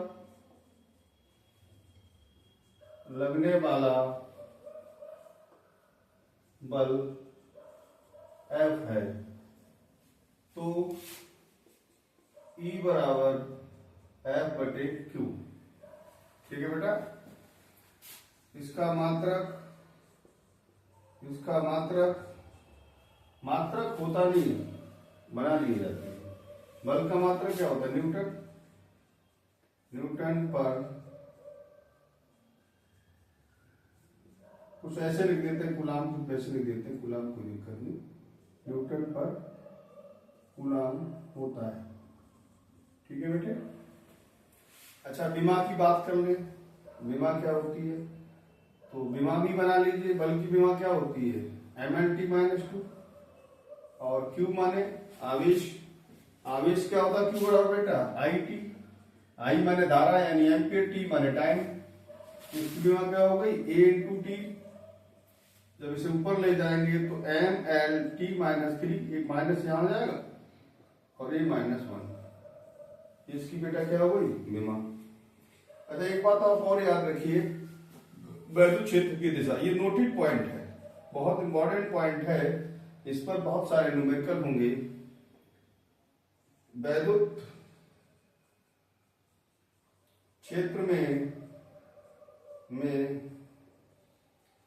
लगने वाला बल F है, तो E बराबर F बटे Q, ठीक है बेटा। इसका मात्रक, इसका मात्रक, मात्रक होता नहीं है, बना लिए जाते हैं। बल का मात्रक क्या होता है, न्यूटन, न्यूटन पर, कुछ ऐसे लिख देते हैं कूलाम, कुछ ऐसे लिख देते हैं कूलाम, कोई दिक्कत नहीं, न्यूटन पर कूलाम होता है, ठीक है बेटे। अच्छा, विमा की बात कर ले, विमा क्या होती है, तो विमा भी बना लीजिए। बल की विमा क्या होती है, mnt-2, और Q माने आवेश, आवेश क्या होता है Q बराबर बेटा IT, I माने धारा यानी एम्पियर, T माने टाइम, इसकी विमा क्या हो गई A इंटू टी। जब इसे ऊपर ले जाएंगे तो MLT-3, एक माइनस यहां जाएगा और A-1, इसकी बेटा क्या हो गई विमा। अच्छा, एक बात आप और याद रखिए, वैद्युत क्षेत्र की दिशा, ये नोटेड पॉइंट है, बहुत इंपॉर्टेंट पॉइंट है, इस पर बहुत सारे न्यूमेरिकल होंगे। वैद्युत क्षेत्र में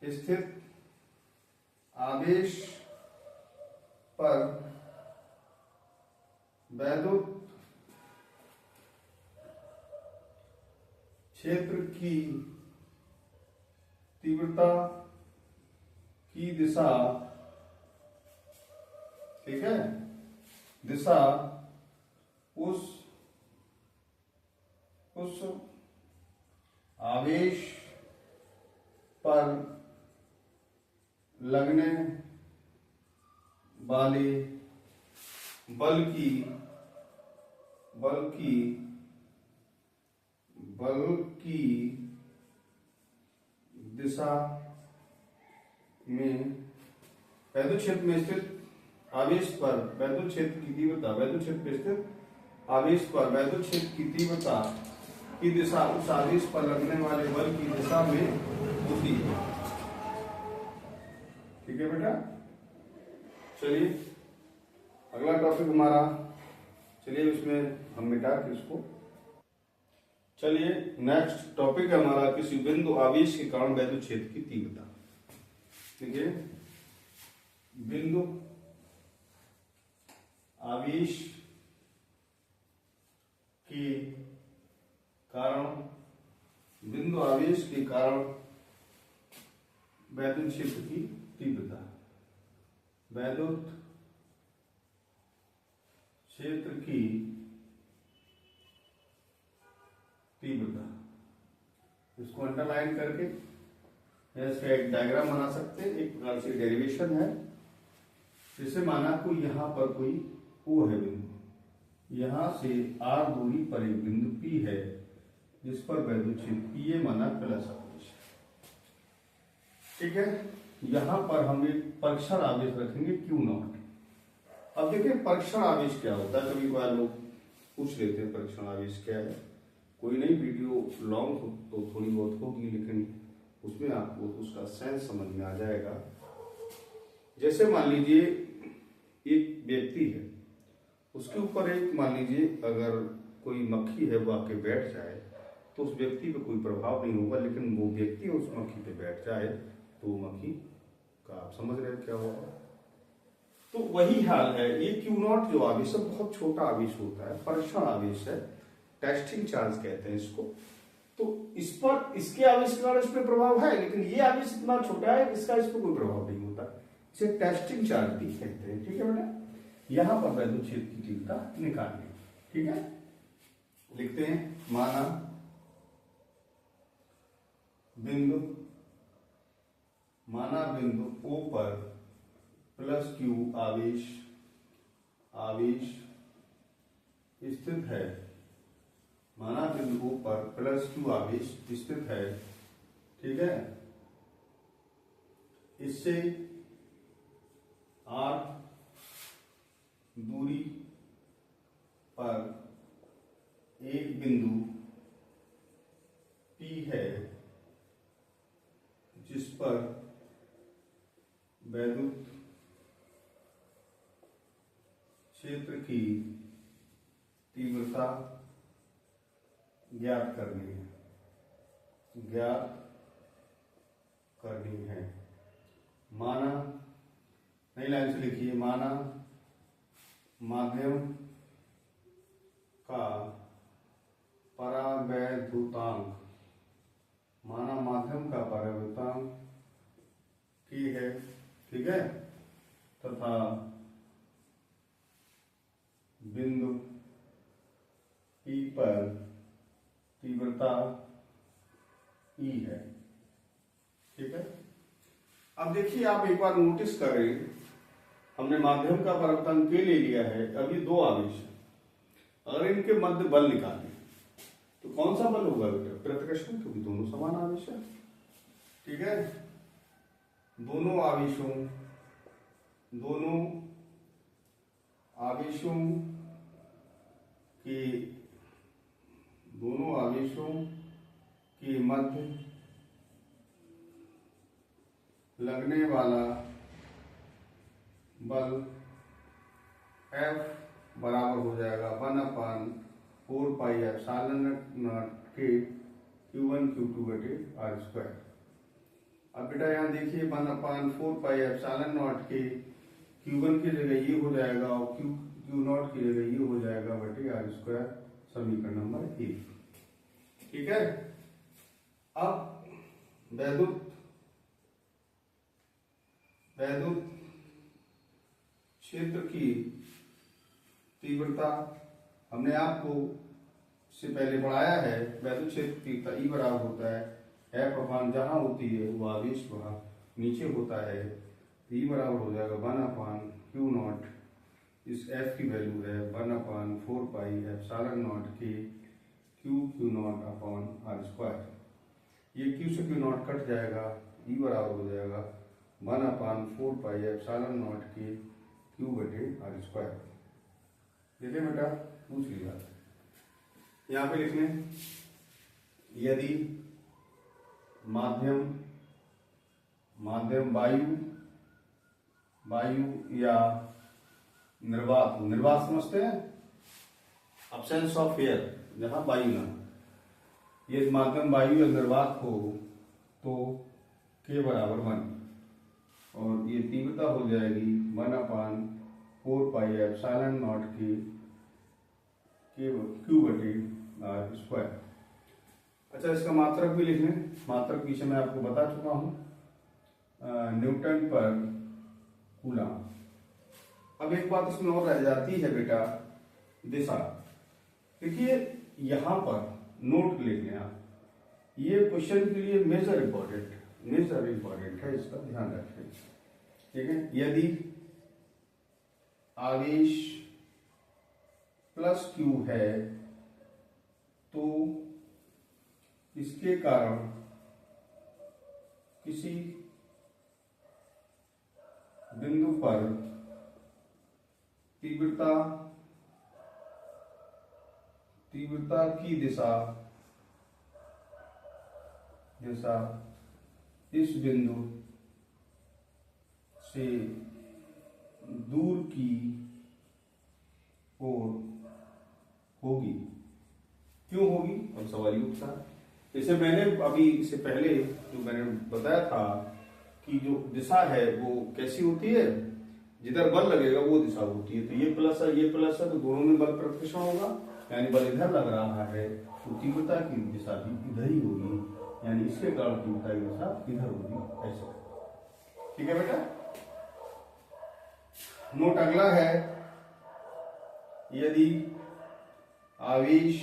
स्थित आवेश पर वैद्युत क्षेत्र की तीव्रता की दिशा, ठीक है, दिशा उस आवेश पर लगने वाले बल की दिशा में वैद्युत क्षेत्र में स्थित आवेश पर वैद्युत क्षेत्र की तीव्रता, वैद्युत क्षेत्र में स्थित आवेश पर वैद्युत क्षेत्र की तीव्रता की दिशा उस आवेश पर लगने वाले बल की दिशा में होती है, ठीक है बेटा। चलिए अगला टॉपिक हमारा, चलिए उसमें हम मिटा के इसको चलिए नेक्स्ट टॉपिक है हमारा किसी बिंदु आवेश के कारण वैद्युत क्षेत्र की तीव्रता। ठीक है, बिंदु आवेश के कारण, बिंदु आवेश के कारण वैद्युत क्षेत्र की तीव्रता, वैद्युत क्षेत्र की तीव्रता, इसको अंडरलाइन करके इसका एक डायग्राम बना सकते हैं। एक प्रकार से डेरिवेशन है। जैसे माना कोई यहां पर कोई O है बिंदु, यहां से R दूरी पर एक बिंदु P है जिस पर वैद्युत क्षेत्र P माना प्लस आवेश। ठीक है, यहां पर हम एक परीक्षण आवेश रखेंगे Q0। अब देखिए परीक्षण आवेश क्या होता है, कभी कभार लोग पूछ लेते हैं परीक्षण आवेश क्या है। कोई नई वीडियो लॉन्ग तो थोड़ी बहुत होगी, लेकिन उसमें आपको उसका सेंस समझ में आ जाएगा। जैसे मान लीजिए एक व्यक्ति है, उसके ऊपर एक मान लीजिए अगर कोई मक्खी है वो आके बैठ जाए तो उस व्यक्ति पे कोई प्रभाव नहीं होगा, लेकिन वो व्यक्ति उस मक्खी पे बैठ जाए तो वो मक्खी का आप समझ रहे हैं क्या होगा। तो वही हाल है, ये Q0 जो आवेश है बहुत छोटा आवेश होता है, परीक्षण आवेश है, टेस्टिंग चार्ज कहते हैं इसको। तो इस पर इसके आवेश के कारण इस पर प्रभाव है, लेकिन ये आवेश इतना छोटा है इसका इस पर कोई प्रभाव नहीं होता, इसे टेस्टिंग चार्ज भी कहते हैं। ठीक है बेटा, यहां पर वैद्युत क्षेत्र की तीव्रता निकालनी। ठीक है, लिखते हैं माना बिंदु O पर प्लस Q आवेश स्थित है, माना बिंदु O पर प्लस Q आवेश स्थित है। ठीक है, इससे R दूरी पर एक बिंदु P है जिस पर वैद्युत क्षेत्र की तीव्रता ज्ञात करनी है। माना, नई लाइन से लिखिए, माना माध्यम का परावैद्युतांक, माना माध्यम का परावैद्युतांक K है। ठीक है, तथा बिंदु P पर तीव्रता E है। ठीक है, अब देखिए आप एक बार नोटिस करें, हमने माध्यम का परावर्तन K ले लिया है। अभी दो आवेश है, अगर इनके मध्य बल निकालें तो कौन सा बल होगा बेटा? प्रतिकर्षण, क्योंकि दोनों समान आवेश है। ठीक है, दोनों आवेशों के मध्य लगने वाला बल F बराबर हो जाएगा 1/4πε0 के Q1 Q2 बटे R²। अब बेटा यहाँ देखिए 1/4πε0 के Q1 की जगह ये हो जाएगा और Q0 की जगह ये हो जाएगा बटे R², समीकरण नंबर 1। ठीक है, अब वैद्युत क्षेत्र की तीव्रता हमने आपको से पहले पढ़ाया है। वैद्युत क्षेत्र की तीव्रता E बराबर होता है F अपान जहां होती है वो आवेश वहां नीचे होता है, E बराबर हो जाएगा 1/Q0। इस F की वैल्यू है 1/4πε0 के Q0 अपान R²। ये Q से Q0 कट जाएगा, E बराबर हो जाएगा 1/4πε0 के Q बटे R²। देखिए बेटा, पूछ ली बात, यहाँ पे लिखने, यदि माध्यम वायु या निर्वात समझते हैं, अब्सेंस ऑफ एयर, जहां वायु ना, यदि माध्यम वायु या निर्वात हो तो k बराबर 1, और ये तीव्रता हो जाएगी 1/4πε0 Q बटे r स्क्वायर। अच्छा, इसका मात्रक भी लिख लें। मात्रक पीछे मैं आपको बता चुका हूं, न्यूटन पर कूलम। अब एक बात इसमें और रह जाती है बेटा, दिशा। देखिए यहां पर नोट लिख लें आप, ये क्वेश्चन के लिए मेजर इंपॉर्टेंट है, इसका ध्यान रखें। ठीक है, यदि आवेश प्लस Q है तो इसके कारण किसी बिंदु पर तीव्रता की दिशा इस बिंदु से दूर की ओर होगी। क्यों होगी? अब सवाल ये उठता है। जैसे मैंने अभी इससे पहले जो मैंने बताया था कि जो दिशा है वो कैसी होती है, जिधर बल लगेगा वो दिशा होती है। तो ये प्लस है, ये प्लस है, तो दोनों में बल प्रतिकर्षण होगा, यानी बल इधर लग रहा है तो तीव्रता की दिशा भी इधर ही होगी, यानी इसके कारण तीव्रता की दिशा इधर होगी, ऐसा। ठीक है बेटा। नोट अगला है, यदि आवेश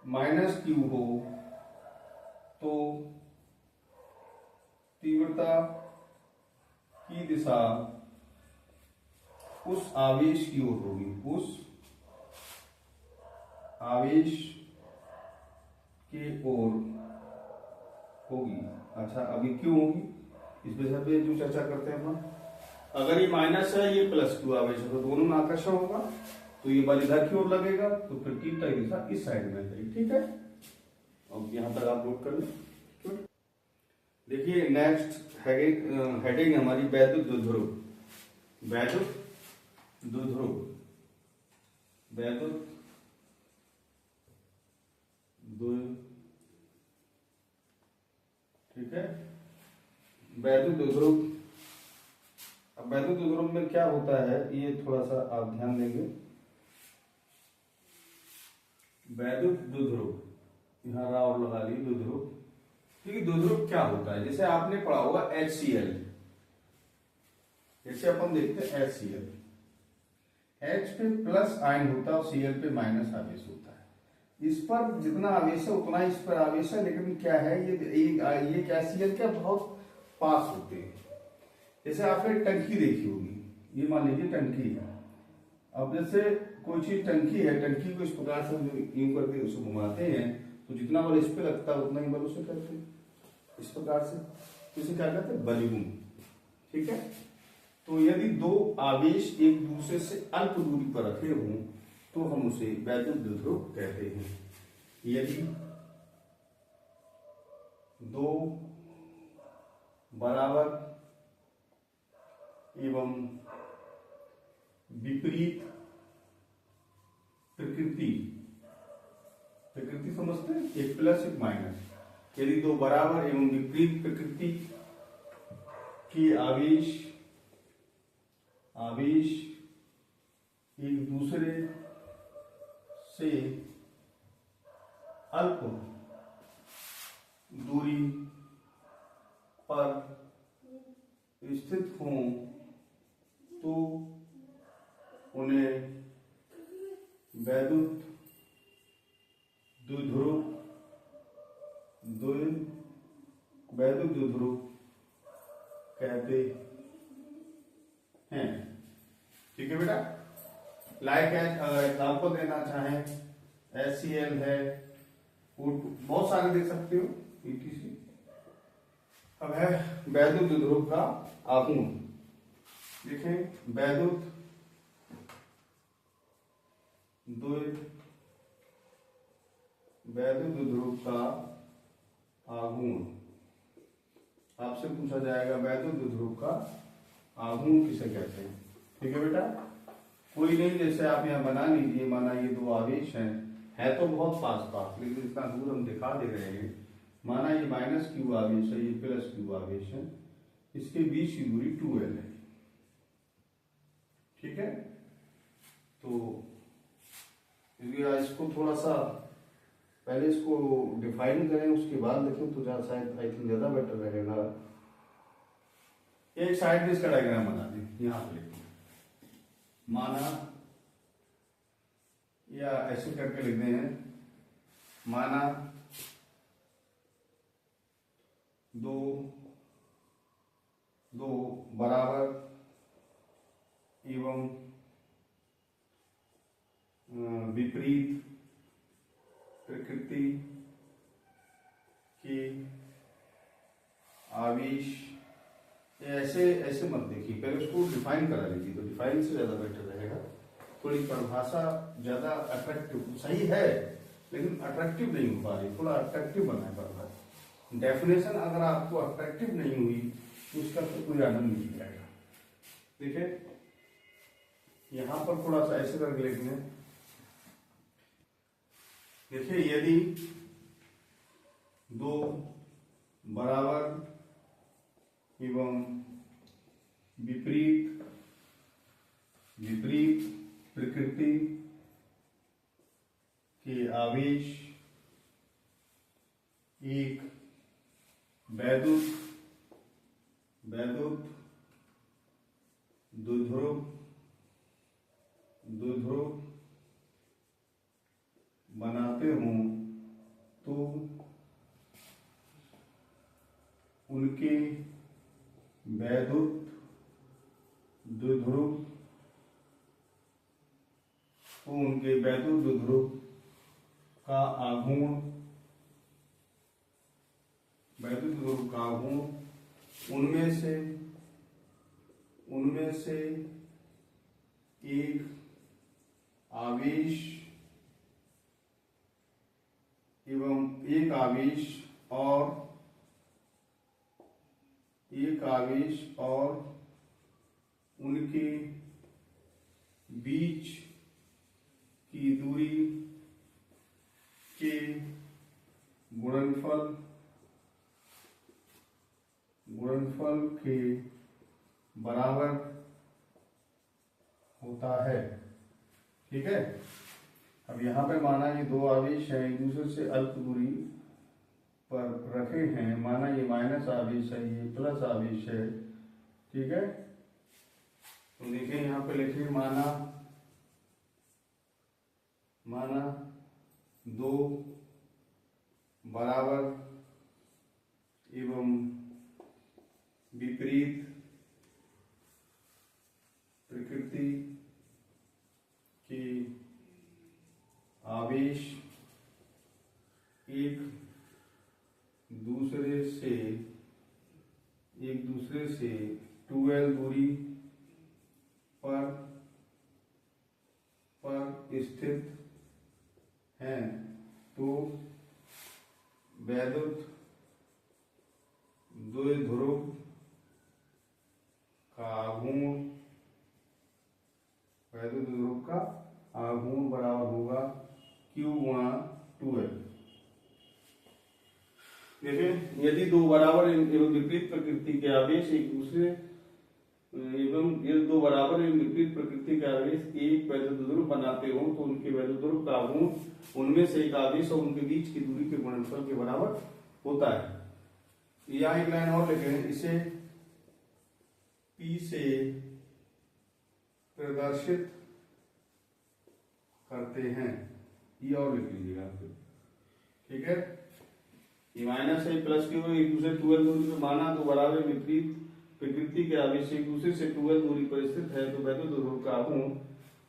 -Q हो तो तीव्रता की दिशा उस आवेश की ओर होगी, उस आवेश के ओर होगी। अच्छा, अभी क्यों होगी इस विषय पे जो चर्चा करते हैं हम। अगर ये माइनस है, ये प्लस Q आवेश है, तो दोनों में आकर्षण होगा, तो ये बल इधर की ओर लगेगा, तो फिर तीव्रता की दिशा इस साइड में जाएगी। ठीक है, अब यहां तक आप नोट कर लें। देखिए नेक्स्ट हेडिंग हमारी वैद्युत द्विध्रुव। ठीक है, वैद्युत द्विध्रुव। अब वैद्युत द्विध्रुव में क्या होता है, ये थोड़ा सा आप ध्यान देंगे। वैद्युत द्विध्रुव, यहां राव लगा ली, द्विध्रुव। ठीक है, द्विध्रुव क्या होता है, जैसे आपने पढ़ा होगा HCl। जैसे अपन देखते हैं HCl, H पे प्लस आयन होता है और Cl पे माइनस आवेश होता है। इस पर जितना आवेश है उतना इस पर आवेश है, लेकिन क्या है ये क्या Cl क्या बहुत पास होते हैं। जैसे आपने टंकी देखी होगी, ये मान लीजिए टंकी है। अब जैसे कोई चीज टंकी है, टंकी को इस प्रकार से यूं करके उसे घुमाते हैं, तो जितना बल इस पे लगता है उतना ही बल उसे करते हैं इस प्रकार से, तो इसे क्या कहते हैं, बलयुग्म। ठीक है, तो यदि दो आवेश एक दूसरे से अल्प दूरी पर रखे हों तो हम उसे वैद्युत द्विध्रुव कहते हैं। यदि दो बराबर एवं विपरीत प्रकृति समझते हैं, एक प्लस एक माइनस। यदि दो बराबर एवं विपरीत प्रकृति के आवेश एक दूसरे से अल्प दूरी पर स्थित हों तो उन्हें वैद्युत द्विध्रुव कहते हैं। ठीक है बेटा। लाइक एग्जाम्पल देना चाहें, HCl है, बहुत सारे दे सकते हो, ETC। अब है वैद्युत द्विध्रुव का आघूर्ण। देखें, वैद्युत द्विध्रुव का आघूर्ण आपसे पूछा जाएगा, वैद्युत द्विध्रुव का आघूर्ण किसे कहते हैं। ठीक है बेटा, कोई नहीं, जैसे आप यहाँ बना लीजिए, माना ये दो आवेश हैं है तो बहुत पास पास, लेकिन इतना दूर हम दिखा दे रहे हैं। माना ये माइनस क्यू आवेश है, ये प्लस क्यू आवेश है, इसके बीच की दूरी 2l है। ठीक है, तो इसको थोड़ा सा पहले इसको डिफाइन करें, उसके बाद लिखें तो शायद आई थिंक ज्यादा बेटर रहेगा। एक साइड में इसका डायग्राम बना दें, यहां पे लिखें, माना या ऐसे करके लिख दें, माना दो बराबर एवं विपरीत प्रकृति के आवेश, ऐसे मत देखिए, पहले उसको डिफाइन करा लीजिए, तो डिफाइन से ज्यादा बेटर रहेगा। थोड़ी परिभाषा ज्यादा अट्रैक्टिव सही है, लेकिन अट्रैक्टिव नहीं हो पा रही, थोड़ा अट्रैक्टिव बनाए परिभाषा। डेफिनेशन अगर आपको अट्रैक्टिव नहीं हुई तो उसका तो कोई आनंद नहीं आएगा। देखिए यहां पर थोड़ा सा ऐसे करके लिखना, देखिए यदि दो बराबर एवं विपरीत प्रकृति के आवेश एक वैद्युत द्विध्रुव बनाते हों तो उनके वैद्युत द्विध्रुव का आघूर्ण उनमें से एक आवेश और उनके बीच की दूरी के गुणनफल के बराबर होता है। ठीक है, अब यहाँ पे माना ये दो आवेश हैं, एक दूसरे से अल्प दूरी पर रखे हैं, माना ये माइनस आवेश है, ये प्लस आवेश है। ठीक है, तो देखिए यहाँ पे लिखिए, माना दो बराबर एवं विपरीत प्रकृति के आवेश एक दूसरे से 2l दूरी पर स्थित हैं, तो वैद्युत द्विध्रुव का आघूर्ण बराबर होगा Q गुणा 2l। देखिए यदि दो बराबर एवं विपरीत प्रकृति के आवेश एक दूसरे दो बराबर एवं विपरीत प्रकृति के आवेश एक वैद्युत ध्रुव बनाते हो तो उनके वैद्युत ध्रुव का आघूर्ण उनमें से एक आवेश और उनके बीच की दूरी के गुणनफल के बराबर होता है। यहाँ एक लाइन और लिखें, इसे P से प्रदर्शित करते हैं, ये और लिख लीजिएगा। ठीक है, ये माइनस है प्लस क्यू एक दूसरे 2l दूरी पर माना तो बराबर विपरीत प्रकृति के आवेश एक दूसरे से 2l दूरी पर स्थित है, तो वैद्युत ध्रुव का आघूर्ण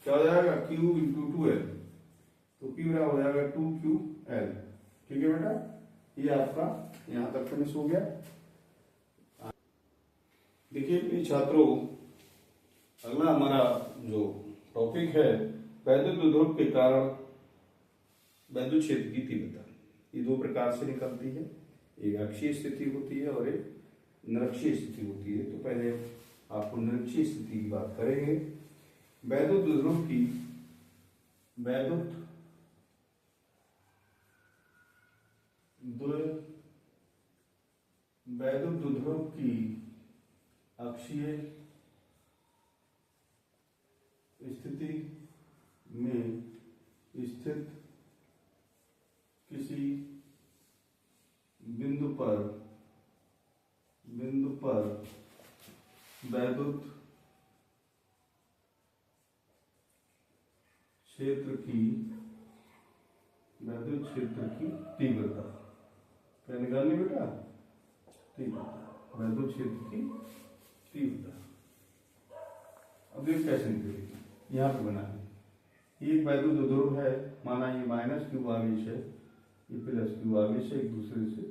क्या हो जाएगा, Q इंटू 2l, तो Q हो जाएगा 2QL। ठीक है बेटा, ये आपका यहां तक फिनिश हो गया। देखिए छात्रों, अगला हमारा जो टॉपिक है वैद्युत ध्रुव के कारण वैद्युत क्षेत्र की तीव्रता। ये दो प्रकार से निकलती है, एक अक्षीय स्थिति होती है और एक निरक्षीय स्थिति होती है। तो पहले आपको निरक्षीय स्थिति की बात करेंगे। वैद्युत वैद्युत द्विध्रुव की अक्षीय स्थिति में स्थित किसी बिंदु पर वैद्युत क्षेत्र की तीव्रता क्या निकालनी बेटा? तीव्रता, वैद्युत क्षेत्र की तीव्रता। अब ये कैसे निकलेगी? यहाँ पे बना है, एक वैद्युत द्विध्रुव है, माना ये माइनस क्यू आवेश है, ये प्लस क्यू आवेश है, एक दूसरे से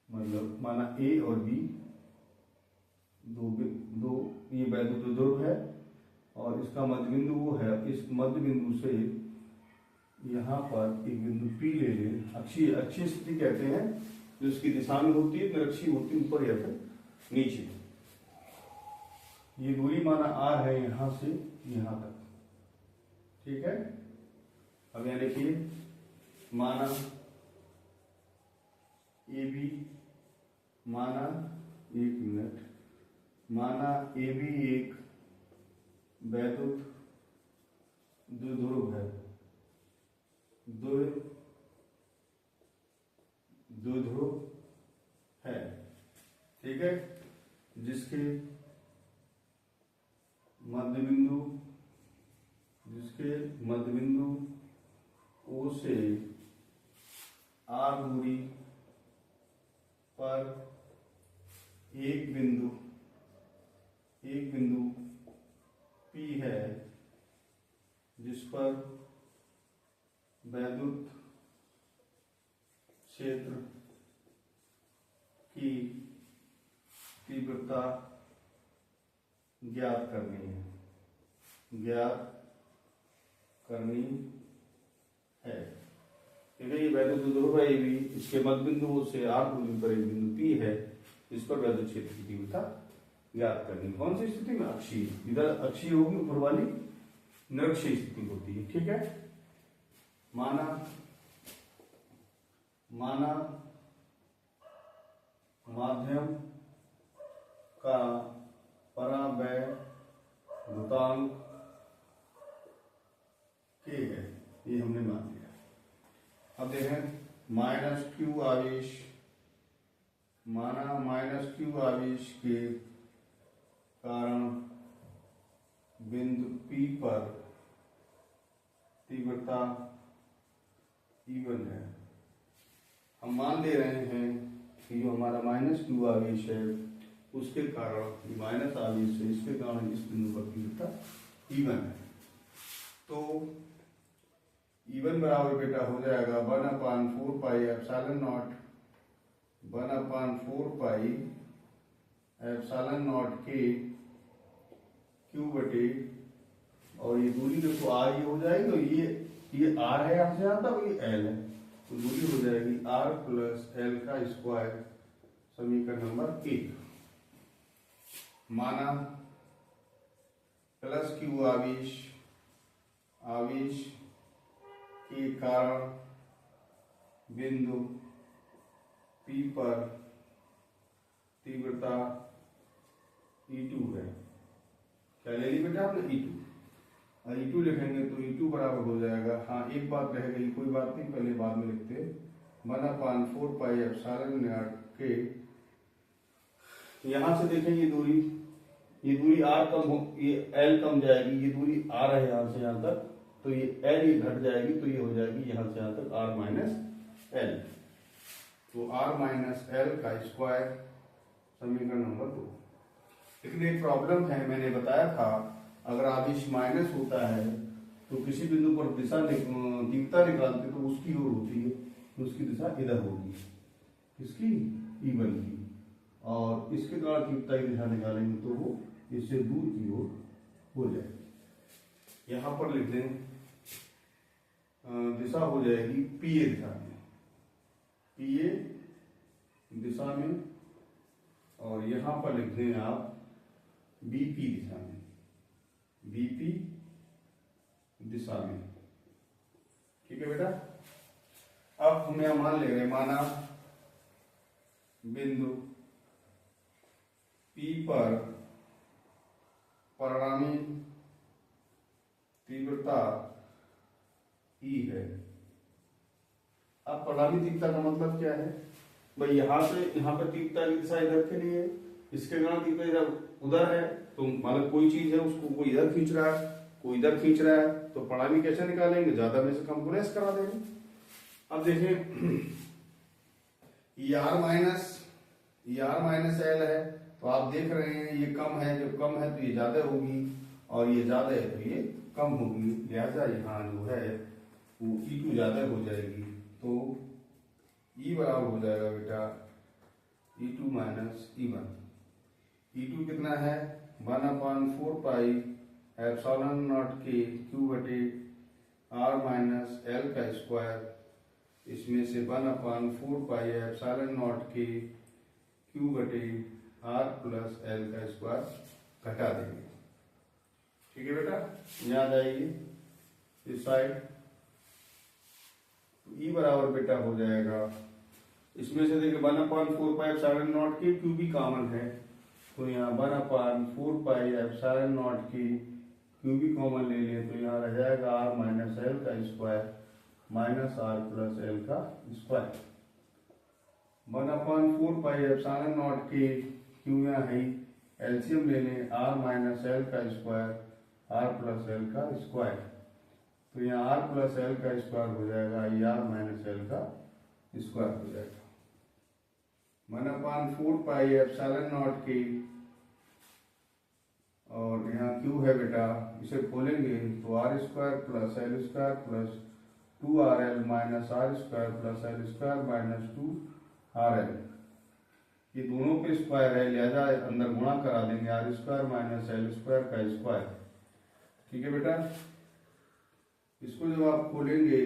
मतलब माना ए और बी दो ये वैद्युत द्विध्रुव है और इसका मध्य बिंदु वो है। इस मध्य बिंदु से यहाँ पर एक बिंदु पी ले लें, अक्षीय स्थिति कहते हैं, जो इसकी दिशा में होती है, निरक्षीय होती है, ऊपर या फिर नीचे। ये दूरी माना आर है यहां से यहां तक, ठीक है। अब यहां देखिए, माना ए बी, माना एक मिनट, माना ए बी एक वैद्युत द्विध्रुव है, द्विध्रुव है, ठीक है, जिसके मध्य बिंदु ओ से आर दूरी पर एक बिंदु पी है, जिस पर वैद्युत क्षेत्र की तीव्रता ज्ञात करनी है। ठीक है, ये वैद्युत द्विध्रुव है, ये भी इसके मध्य बिंदु से आर दूरी पर एक बिंदु पी है, इस पर वैद्युत क्षेत्र की तीव्रता ज्ञात करनी। कौन सी स्थिति में? अक्षीय। इधर अक्षीय होगी, ऊपर वाली निरक्षीय स्थिति होती है, ठीक है। माना माध्यम का परावैद्युतांक के है, ये हमने मान लिया। अब देखें, माइनस क्यू आवेश, माना माइनस क्यू आवेश के कारण बिंदु P पर तीव्रता E1 है। हम मान ले रहे हैं कि जो हमारा माइनस क्यू आवेश है, उसके कारण माइनस आवेश है, इसके कारण इस बिंदु पर तीव्रता E1 है। तो E1 बराबर बेटा हो जाएगा 1/4 pi epsilon not, 1/4 pi epsilon not के क्यू बटे, और ये दूरी देखो आर ये हो जाएगी, और ये आर है यहां से यहां तक, ये एल है, तो दूरी हो जाएगी आर प्लस एल का स्क्वायर, समीकरण नंबर 1। माना प्लस क्यू आवेश के कारण बिंदु P पर तीव्रता E2 है। क्या ले ली बेटा आपने? E2। और E2 लिखेंगे तो E2 बराबर हो जाएगा, हाँ एक बात रह गई, कोई बात नहीं, पहले बाद में लिखते, 1/4 पाई एप्सिलॉन नॉट के, यहां से देखें ये दूरी आर कम हो, ये एल कम जाएगी, ये दूरी आर है यहां से यहां तक, तो ये एल ये घट जाएगी, तो ये हो जाएगी यहां से यहां तक आर माइनस एल, तो आर माइनस एल का स्क्वायर, समीकरण नंबर 2। लेकिन एक प्रॉब्लम है, मैंने बताया था, अगर आवेश माइनस होता है तो किसी बिंदु पर दिशा तीव्रता निकालते तो उसकी ओर होती है, तो उसकी दिशा इधर होगी, किसकी? E1 की, और इसके कारण तीव्रता की दिशा निकालेंगे तो वो इससे दूर की ओर हो जाएगी। यहां पर लिख दें, दिशा हो जाएगी पीए दिशा में, और यहां पर लिख दें आप बीपी दिशा में, ठीक है बेटा। अब हम यहां मान ले रहे हैं, माना बिंदु P पर परिणामी तीव्रता E है। अब परिणामी तीव्रता का मतलब क्या है भाई, यहां से यहां पर तीव्रता की दिशा इधर के लिए, इसके कारण तीव्रता इधर उधर है, तो मतलब कोई चीज है उसको कोई इधर खींच रहा है कोई इधर खींच रहा है, तो परिणामी कैसे निकालेंगे, ज्यादा में से कम को लेस करा देंगे। अब देखें ER माइनस एल है, तो आप देख रहे हैं ये कम है, जब कम है तो ये ज्यादा होगी और ये ज्यादा है तो ये कम होगी, लिहाजा यहाँ जो है वो E2 ज्यादा हो जाएगी, तो E बराबर हो जाएगा बेटा E2 माइनस E1। E2 कितना है 1/4 पाई एप्सिलॉन नॉट के Q बटे R माइनस एल का स्क्वायर, इसमें से 1/4 पाई एप्सिलॉन नॉट के Q बटे R प्लस एल का स्क्वायर घटा देंगे। ठीक है बेटा, याद आइए इस साइड, तो E बराबर बेटा हो जाएगा, इसमें से देखिए 1/4 पाई एप्सिलॉन नॉट की Q भी कॉमन है, तो यहाँ 1/4 पाई एप्सिलॉन नॉट की Q भी कॉमन ले लें, तो यहाँ रह जाएगा R माइनस एल का square minus R plus L का स्क्वायर। 1/4 पाई एप्सिलॉन नॉट की Q यहाँ है, एलसीएम ले लें, R माइनस एल का स्क्वायर R प्लस एल का स्क्वायर, तो यहाँ R प्लस एल का स्क्वायर हो जाएगा R माइनस एल का स्क्वायर हो जाएगा। 1/4 पाई एप्सिलॉन नॉट की, और यहाँ Q है बेटा, इसे खोलेंगे तो R square plus L square plus 2RL minus R square plus L square minus 2RL, ये दोनों पे स्क्वायर है, लिहाजा अंदर गुणा करा देंगे R square minus L square का स्क्वायर। ठीक है बेटा, इसको जब आप खोलेंगे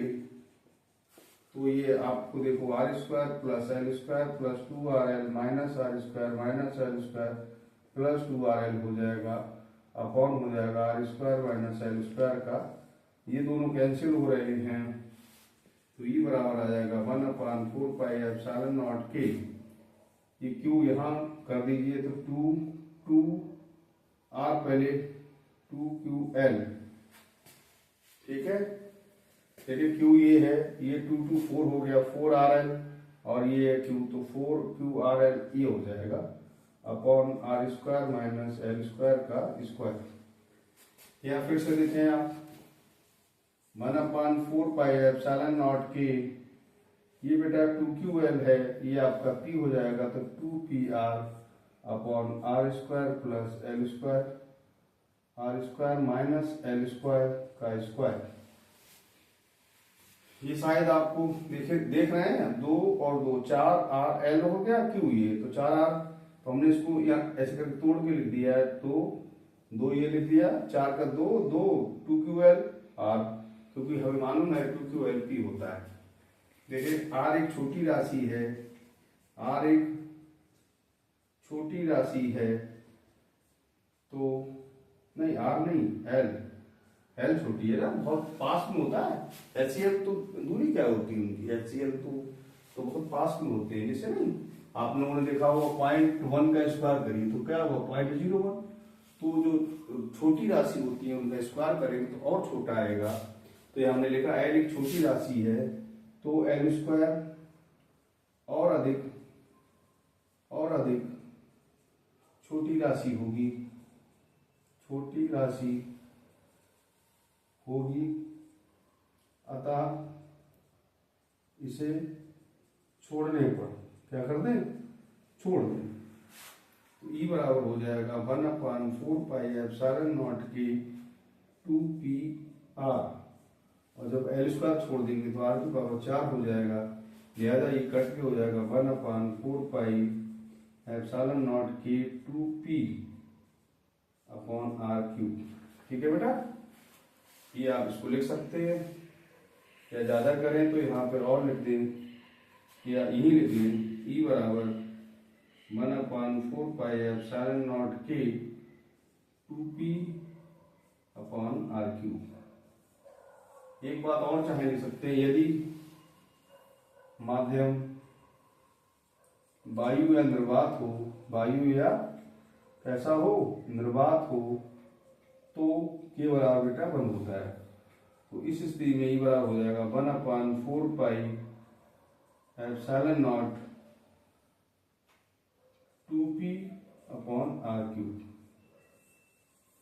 तो ये आपको देखो R square plus L square plus 2RL minus R square minus L square plus 2RL हो जाएगा, अपॉन हो जाएगा R square minus L square का, ये दोनों कैंसिल हो रहे हैं, तो ये बराबर आ जाएगा 1/4 पाई एप्सिलॉन नॉट के, ये Q यहाँ कर दीजिए तो 2R पहले 2QL। ठीक है, देखिए Q ये है, ये 2 2 4 हो गया 4RL, और ये Q तो 4QRL ये हो जाएगा upon R square minus L square का स्क्वायर। या फिर से देखें आप 1/4 पाई एप्सिलॉन नॉट के, ये बेटा 2QL है, ये आपका P हो जाएगा, तो 2PR upon R square plus L square R square minus L square का स्क्वायर। ये शायद आपको देख रहे हैं 2 और 2 4RL हो गया, Q ये तो 4R, तो हमने इसको यहाँ ऐसे करके तोड़ के लिख दिया है, तो 2 ये लिख दिया, 4 का 2 2QL R, क्योंकि हमें मालूम है 2QL P होता है। देखिए R एक छोटी राशि है, R एक छोटी राशि है, तो नहीं R नहीं L छोटी है ना, बहुत पास में होता है। HCl तो दूरी क्या होती है उनकी, HCl तो बहुत पास में होते हैं, जैसे नहीं आप लोगों ने देखा होगा 0.1 का स्क्वायर करिए तो क्या होगा 0.01, तो जो छोटी राशि होती है उनका स्क्वायर करेंगे तो और छोटा आएगा, तो ये हमने लिखा L एक छोटी राशि है, तो L स्क्वायर और अधिक छोटी राशि होगी, अतः इसे छोड़ने पर क्या कर दें, छोड़ दें, तो E बराबर हो जाएगा 1/4 पाई एप्सिलॉन नॉट की 2PR, और जब एल स्क्वायर छोड़ देंगे तो R की पावर 4 हो जाएगा, लिहाजा ये कट के हो जाएगा 1/4 पाई एप्सिलॉन नॉट की 2P अपॉन R3। ठीक है बेटा, ये आप इसको लिख सकते हैं, या ज्यादा करें तो यहाँ पर और लिख दें, या यही लिख लें E बराबर 1/4 पाई एप्सिलॉन नॉट के 2P अपॉन R3। एक बात और चाहे लिख सकते हैं, यदि माध्यम वायु या निर्वात हो, वायु या कैसा हो, निर्वात हो, तो के बराबर बेटा 1 होता है। तो इस स्थिति में ई बराबर हो जाएगा 1/4 pi epsilon not 2p upon r³।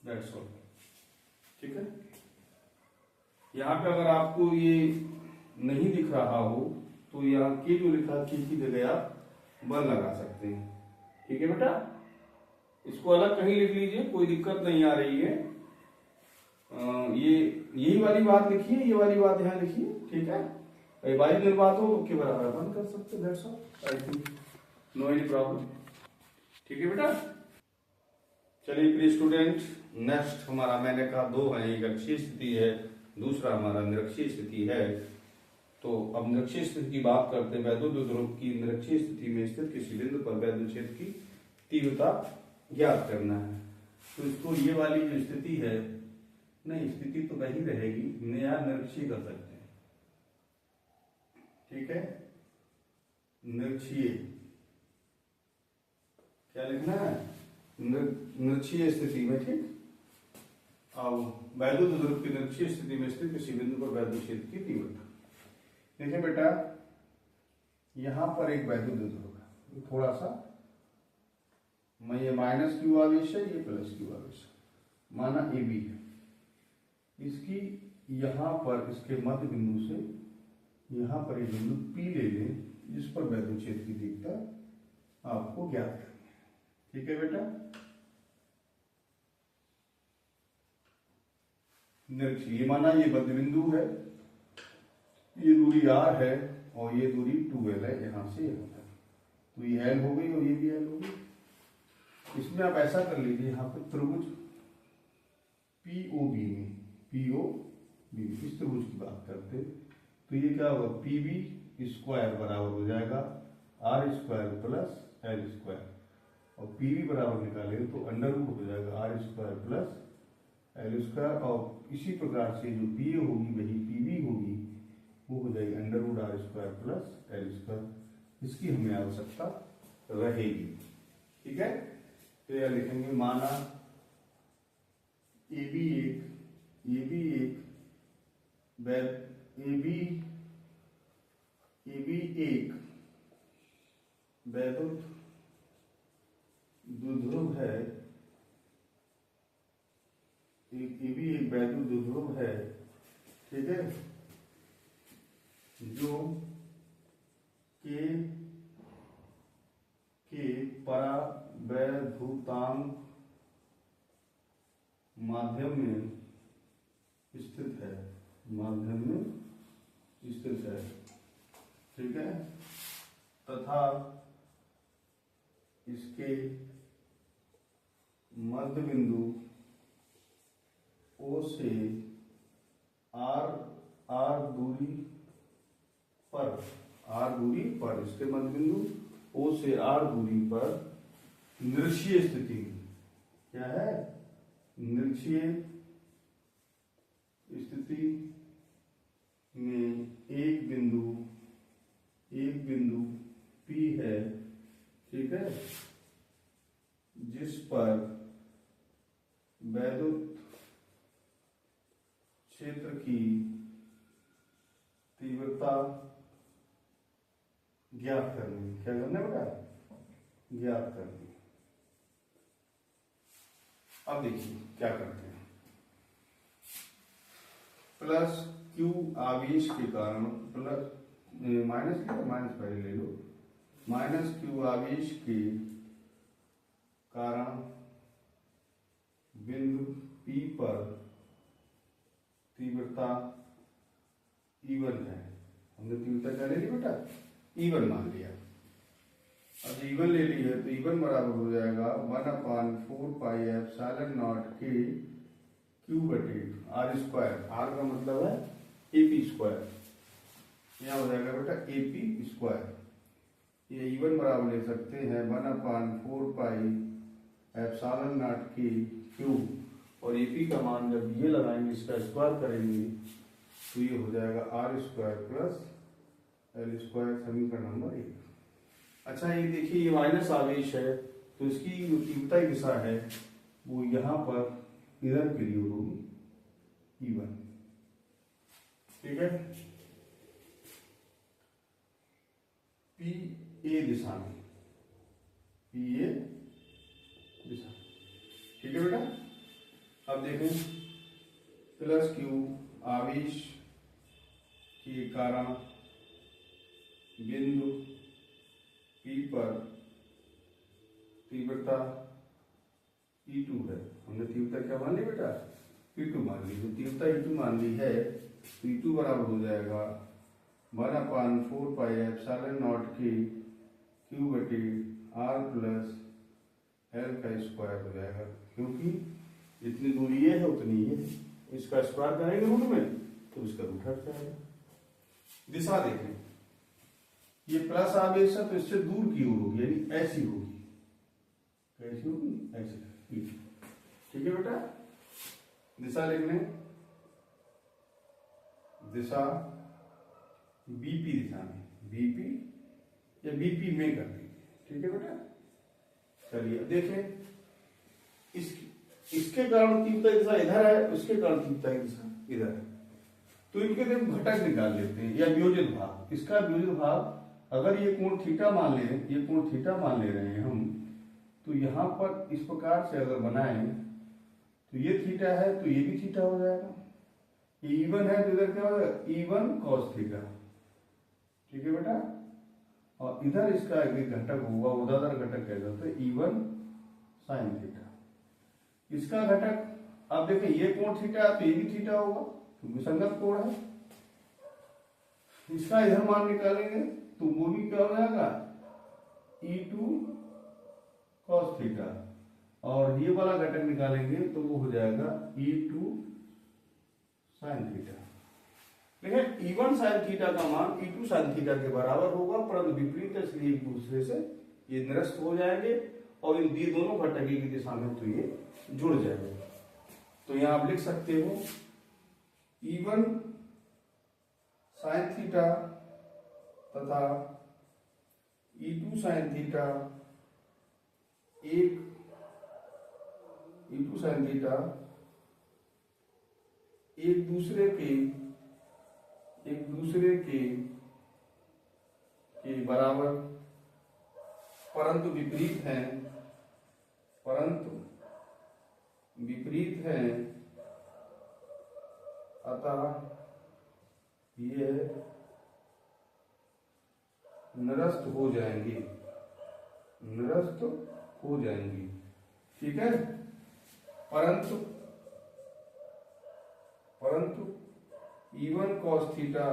That's all. ठीक है। यहाँ पे अगर आपको ये नहीं दिख रहा हो तो यहाँ के जो लिखा के की जगह आप 1 लगा सकते हैं। ठीक है बेटा, इसको अलग कहीं लिख लीजिए, कोई दिक्कत नहीं आ रही है। ये यही वाली बात लिखिए, ये वाली बात यहाँ लिखिए। ठीक है, वायु निर्वात हो तो के बराबर 1 कर सकते हैं। That's all, I think no any problem. ठीक है बेटा, चलिए प्रिय स्टूडेंट, नेक्स्ट हमारा मैंने कहा 2 है, एक अक्षीय स्थिति है, दूसरा हमारा निरक्षीय स्थिति है। तो अब निरक्षीय स्थिति की बात करते हैं। वैद्युत ध्रुव की निरक्षीय स्थिति में स्थित किसी बिंदु पर वैद्युत क्षेत्र की तीव्रता ज्ञात करना है। तो इसको ये वाली जो स्थिति है, नहीं स्थिति तो वही रहेगी, नया निरक्षीय कर सकते हैं। ठीक है, निरक्षीय क्या लिखना है, निरक्षीय स्थिति में। ठीक, अब वैद्युत ध्रुव की निरक्षीय स्थिति में स्थित किसी बिंदु पर वैद्युत क्षेत्र की तीव्रता। देखिए बेटा, यहां पर एक वैद्युत ध्रुव है, थोड़ा सा मैं ये -q आवेश है, ये +q आवेश है, माना AB है। इसकी यहां पर इसके मध्य बिंदु से यहां पर एक बिंदु P ले लें, जिस पर वैद्युत क्षेत्र की तीव्रता आपको ज्ञात करनी है। ठीक है बेटा, निरक्षीय माना ये मध्य बिंदु है, ये दूरी r है और ये दूरी 2l है, यहां से यहां तक। तो ये l हो गई और ये भी l हो गई। इसमें आप ऐसा कर लीजिए, यहाँ पे त्रिभुज POB में, POB इस त्रिभुज की बात करते हैं, तो ये क्या होगा, PB² बराबर हो जाएगा r² प्लस l², और PB बराबर निकाले तो अंडर रूट हो जाएगा r² प्लस l², और इसी प्रकार से जो PA होगी वही PB होगी, वो हो जाएगी under root r² plus l²। इसकी हमें आवश्यकता रहेगी। ठीक है, तो यह लिखेंगे, माना AB एक वैद्युत द्विध्रुव है, AB एक वैद्युत द्विध्रुव है। ठीक है, जो के परावैद्युतांक माध्यम में स्थित है, माध्यम में स्थित है। ठीक है, तथा इसके मध्य बिंदु O से r दूरी पर इसके मध्य बिंदु O से r दूरी पर निरक्षीय स्थिति में, क्या है, निरक्षीय स्थिति में एक बिंदु P है। ठीक है, जिस पर वैद्युत क्षेत्र की तीव्रता ज्ञात करनी। क्या करना बेटा, ज्ञात करनी। अब देखिए क्या करते हैं, +q आवेश के कारण, माइनस पहले ले लो, -q आवेश के कारण बिंदु P पर तीव्रता E1 है। हमने तीव्रता क्या ले ली बेटा, E1 मान लिया। अब E1 ले ली है तो E1 बराबर हो जाएगा 1/4 पाई एप्सिलॉन नॉट के Q/r²। r का मतलब है AP², यहाँ हो जाएगा बेटा AP²। ये E1 बराबर ले सकते हैं 1/4 पाई एप्सिलॉन नॉट के Q, और AP का मान जब ये लगाएंगे, इसका स्क्वायर करेंगे तो ये हो जाएगा r² प्लस एल स्क्वायर समीकरण नंबर 1। अच्छा ये देखिए, ये माइनस आवेश है तो इसकी जो तीव्रता दिशा है वो यहाँ पर इधर के लिए होगी E1। ठीक है, पी ए दिशा में, पी ए दिशा। ठीक है बेटा, अब देखें प्लस क्यू आवेश के कारण बिंदु P पर तीव्रता E2 है। हमने तीव्रता क्या मान ली बेटा? E2 मान ली। तो तीव्रता E2 मान ली है तो E2 बराबर हो जाएगा 1/4 पाई एप्सिलॉन नॉट के क्यू बटे आर प्लस एल का स्क्वायर हो जाएगा, क्योंकि जितनी दूरी ये है उतनी ये, इसका स्क्वायर करेंगे रूट में तो इसका रूट हट जाएगा। दिशा देखें, ये प्लस आवेश है तो इससे दूर की ओर होगी, यानी ऐसी होगी। कैसी होगी? ऐसी। ठीक है बेटा, दिशा लिख लें, दिशा बीपी दिशा में, बीपी या बीपी में कर दीजिए। ठीक है बेटा, चलिए अब देखें, इसके कारण तीव्रता दिशा इधर है, उसके कारण तीव्रता दिशा इधर है, तो इनके देखो घटक निकाल लेते हैं या वियोजित भाग। इसका वियोजित भाग, अगर ये कोण थीटा मान ले, ये कोण थीटा मान ले रहे हैं हम, तो यहां पर इस प्रकार से अगर बनाएं तो ये थीटा है तो ये भी थीटा हो जाएगा। ये E1 है तो इधर क्या हो जाएगा? E1 cos theta. ठीक है बेटा, और इधर इसका एक घटक होगा, उदाहरण घटक कह सकते हैं E1 sin थीटा। इसका घटक अब देखें, ये कोण थीटा है तो ये भी थीटा होगा क्योंकि संगत कोण है। इसका इधर मान निकालेंगे तो वो भी क्या हो जाएगा? E2 cos थीटा, और ये वाला घटक निकालेंगे तो वो हो जाएगा E2 sin थीटा। देखिए E1 sin थीटा का मान E2 sin थीटा के बराबर होगा, परंतु विपरीत है, इसलिए एक दूसरे से ये निरस्त हो जाएंगे और इन दोनों घटक की दिशा में तो ये जुड़ जाएंगे। तो यहां आप लिख सकते हो E1 sin थीटा तथा E2 sin theta E2 sin theta एक दूसरे के बराबर परंतु विपरीत हैं, अतः ये निरस्त हो जाएंगी। ठीक है, परंतु E1 cos थीटा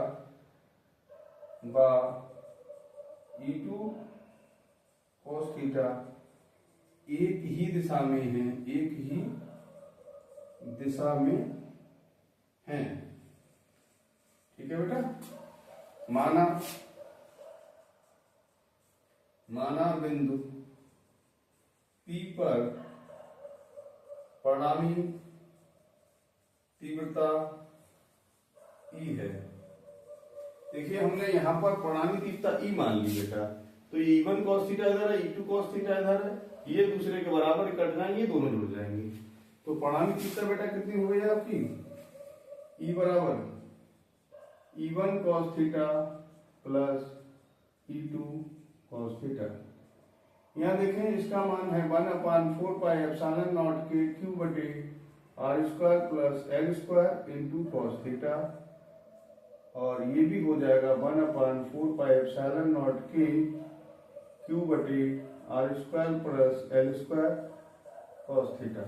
व E2 cos थीटा एक ही दिशा में हैं। ठीक है बेटा, माना बिंदु P पर परिणामी तीव्रता E है। देखिए हमने यहां पर परिणामी तीव्रता E मान ली बेटा, तो ये E1 cos थीटा इधर है, E2 cos थीटा इधर है, ये दूसरे के बराबर कट जाएंगे, ये दोनों जुड़ जाएंगे। तो परिणामी तीव्रता बेटा कितनी हो गई आपकी? E बराबर E1 cos theta plus E2 cos theta. यहाँ देखें इसका मान है 1/4 पाई एप्सिलॉन नॉट के क्यू बटे R square plus L square into cos theta, और ये भी हो जाएगा 1/4 पाई एप्सिलॉन नॉट के क्यू बटे R square plus L square cos theta.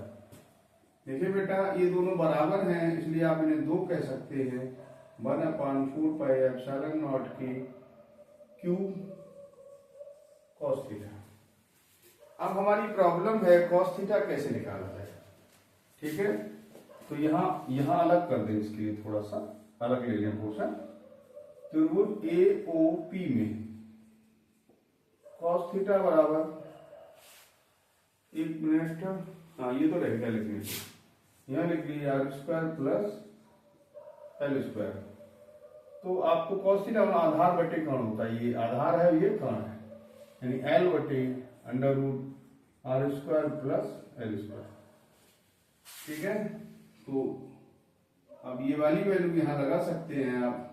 देखिए बेटा ये दोनों बराबर हैं, इसलिए आप इन्हें दो कह सकते हैं, 1/4 पाई एप्सिलॉन नॉट के क्यू कॉस थीटा। अब हमारी प्रॉब्लम है कॉस थीटा कैसे निकाला जाए। ठीक है, तो यहां अलग कर दें, इसके लिए थोड़ा सा अलग ले लें पोर्शन। त्रिभुज AOP में कॉस थीटा बराबर, एक मिनट, हाँ ये तो रहेगा लिखने से, यहां लिख लीजिए R square plus L square. तो आपको cos थीटा आधार बटे कर्ण होता है, ये आधार है ये कर्ण है, यानी L बटे under root R square plus L square. ठीक है, तो अब ये वाली वैल्यू यहाँ लगा सकते हैं आप,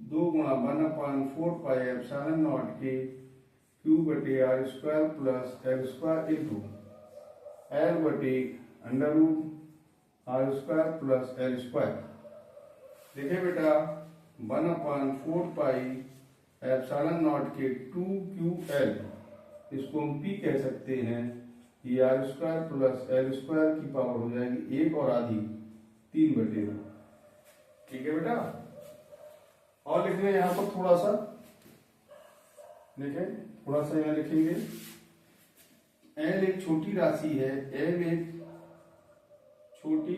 2 गुणा 1/4 पाई एप्सिलॉन नॉट के क्यू बटे R square plus L square into L बटे under root R square plus L square. देखिए बेटा 1/4 पाई एप्सिलॉन नॉट के 2QL, इसको हम P कह सकते हैं, ये R square plus L square की पावर हो जाएगी 1 और आधी 3/2। ठीक है बेटा, और लिख रहे हैं यहाँ पर थोड़ा सा, देखें थोड़ा सा यहाँ लिखेंगे, एल एक छोटी राशि है, एल एक छोटी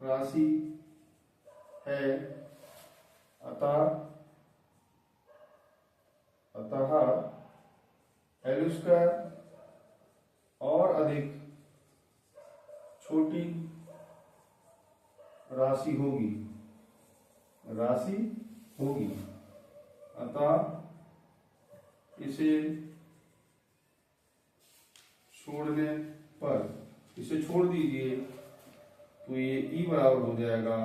राशि है, अतः एल स्क्वायर और अधिक छोटी राशि होगी, अतः इसे छोड़ने पर, इसे छोड़ दीजिए तो ये E बराबर हो जाएगा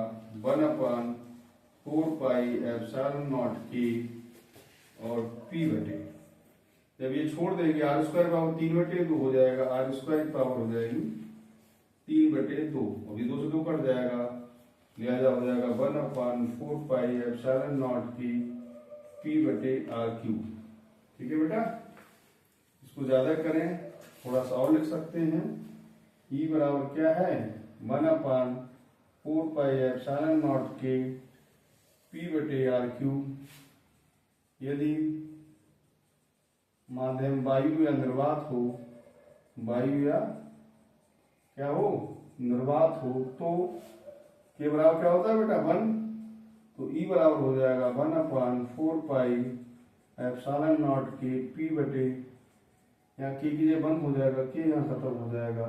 1/4 पाई एप्सिलॉन नॉट के और P बटे, जब ये छोड़ देंगे आर स्क्वायर पावर 3/2 हो जाएगा, आर स्क्वायर की पावर हो जाएगी 3/2, अभी 2 से 2 कट जाएगा, लिहाजा हो जाएगा 1/4 पाई एप्सिलॉन नॉट की P बटे आर क्यूब। ठीक है बेटा, इसको ज्यादा करें थोड़ा सा और लिख सकते हैं, E बराबर क्या है 1/4 पाई एप्सिलॉन नॉट के P बटे आर क्यूब। यदि माध्यम वायु या निर्वात हो, वायु या क्या हो निर्वात हो, तो के बराबर क्या होता है बेटा 1, तो E बराबर हो जाएगा 1/4 पाई एप्सिलॉन नॉट के P बटे, यहाँ के की जगह 1 हो जाएगा, के यहाँ खत्म हो जाएगा,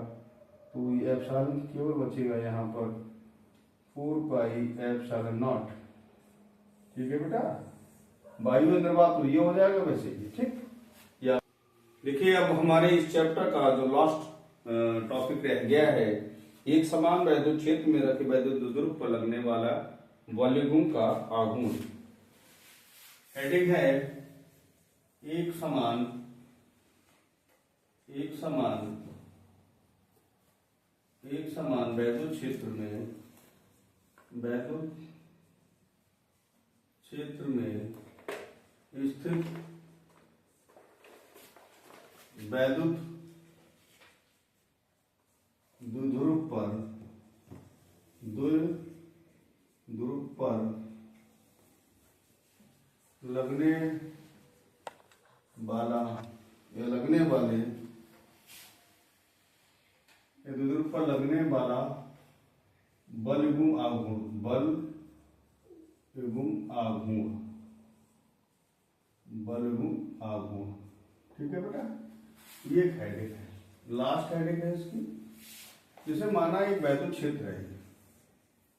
तो ये एप्सिलॉन केवल बचेगा यहाँ पर 4 पाई एप्सिलॉन नॉट। ठीक है बेटा, वायु निर्वात तो ये हो जाएगा वैसे ही। ठीक, या देखिए अब हमारे इस चैप्टर का जो लास्ट टॉपिक रह गया है, एक समान वैद्युत क्षेत्र में रखे वैद्युत ध्रुव पर लगने वाला वॉल्यूम का आघूर्ण। हेडिंग है एक समान वैद्युत क्षेत्र में स्थित वैद्युत द्विध्रुव पर लगने वाले द्विध्रुव पर लगने वाला बल एवं आघूर्ण। ठीक है बेटा, ये एक हेडिंग है, लास्ट हेडिंग है इसकी। जैसे माना एक वैद्युत क्षेत्र है,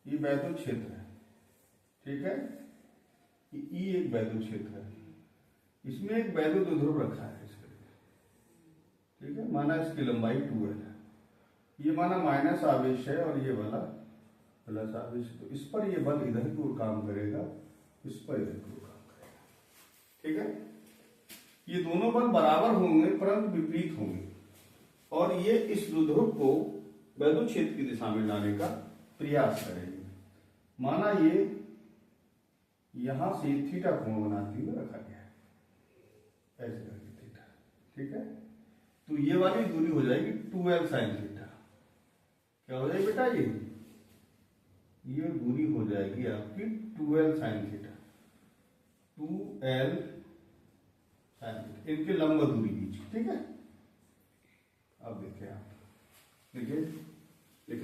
ये वैद्युत क्षेत्र है, ठीक है, ई एक वैद्युत क्षेत्र है, इसमें एक वैद्युत ध्रुव रखा है इसके लिए। ठीक है, माना इसकी लंबाई 2L है, ये माना माइनस आवेश है और ये वाला प्लस आवेश है, तो इस पर ये बल इधर की ओर काम करेगा, इस पर इधर की ओर काम करेगा। ठीक है, ये दोनों बल बराबर होंगे परंतु विपरीत होंगे, और ये इस द्विध्रुव को वैद्युत क्षेत्र की दिशा में लाने का प्रयास करेंगे। माना ये यहां से थीटा कोण बनाते हुए रखा गया है, ऐसे करके थीटा। ठीक है, तो ये वाली दूरी हो जाएगी 2L sin थीटा। क्या हो जाएगी बेटा, ये दूरी हो जाएगी आपकी 2L sin theta, 2L sin theta, इनके लंब दूरी बीच। ठीक है, अब देखिए आप, देखिए लिख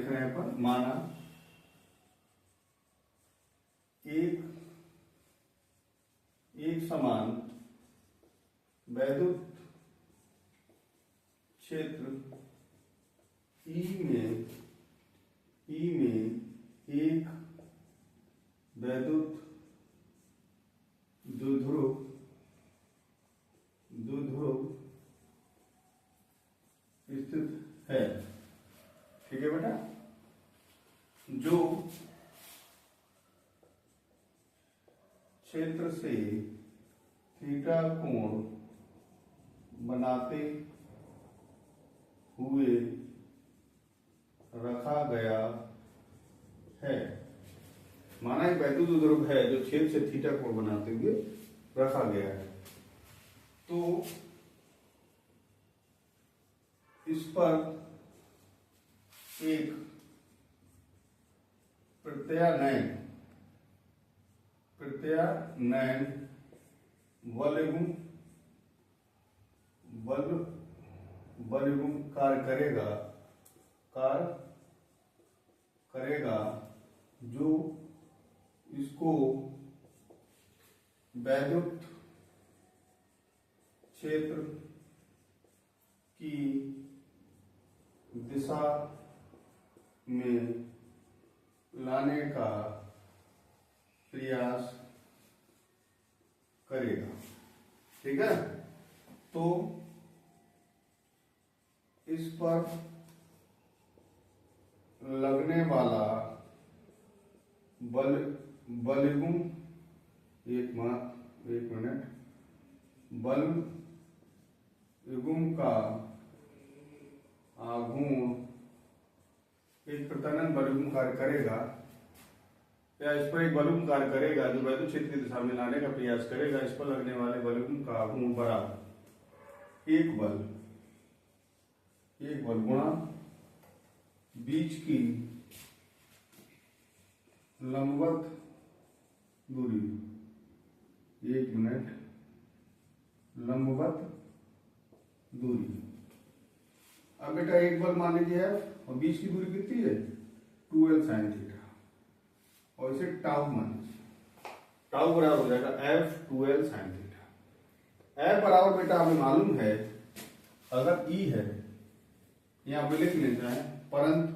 रहे हैं पर, माना एक समान वैद्युत क्षेत्र ई में एक वैद्युत द्विध्रुव स्थित है। ठीक है बेटा, जो क्षेत्र से थीटा कोण बनाते हुए रखा गया है। माना एक वैद्युत द्विध्रुव है जो क्षेत्र से थीटा कोण बनाते हुए रखा गया है, तो इस पर एक प्रत्यानयन बलयुग्म कार्य करेगा जो इसको वैद्युत क्षेत्र की दिशा में लाने का प्रयास करेगा। ठीक है, तो इस पर लगने वाला बलयुग्म एक मिनट बलयुग्म का आघूर्ण एक प्रत्यानयन बलयुग्म कार्य करेगा, या इस पर एक बलयुग्म कार्य करेगा जो वैद्युत क्षेत्र की दिशा में लाने का प्रयास करेगा। इस पर लगने वाले बलयुग्म का आघूर्ण बराबर एक बल गुणा बीच की लंबवत दूरी, एक मिनट, लंबवत दूरी। अब बेटा एक बल मान लीजिए और बीच की दूरी कितनी है 2l sin थीटा, और इसे टाउ मान लीजिए। टाउ बराबर हो जाएगा f 2l sin theta. f बराबर बेटा हमें मालूम है, अगर E है यहां पे लिख लेते हैं, परंतु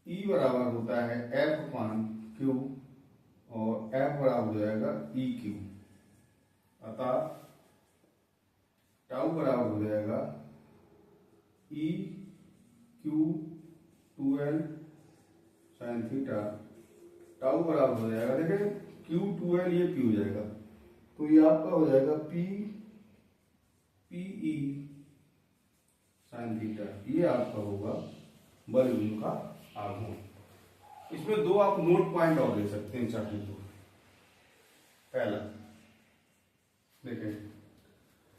E बराबर होता है F अपान Q और F बराबर हो जाएगा EQ। अतः टाउ बराबर हो जाएगा EQ 2l sin theta. Tau बराबर हो जाएगा, देखें Q 2l ये P हो जाएगा, तो ये आपका हो जाएगा PE sin थीटा। ये आपका होगा बलयुग्म का आघूर्ण। इसमें दो आप नोट पॉइंट और ले सकते हैं चाहे तो। पहला देखें,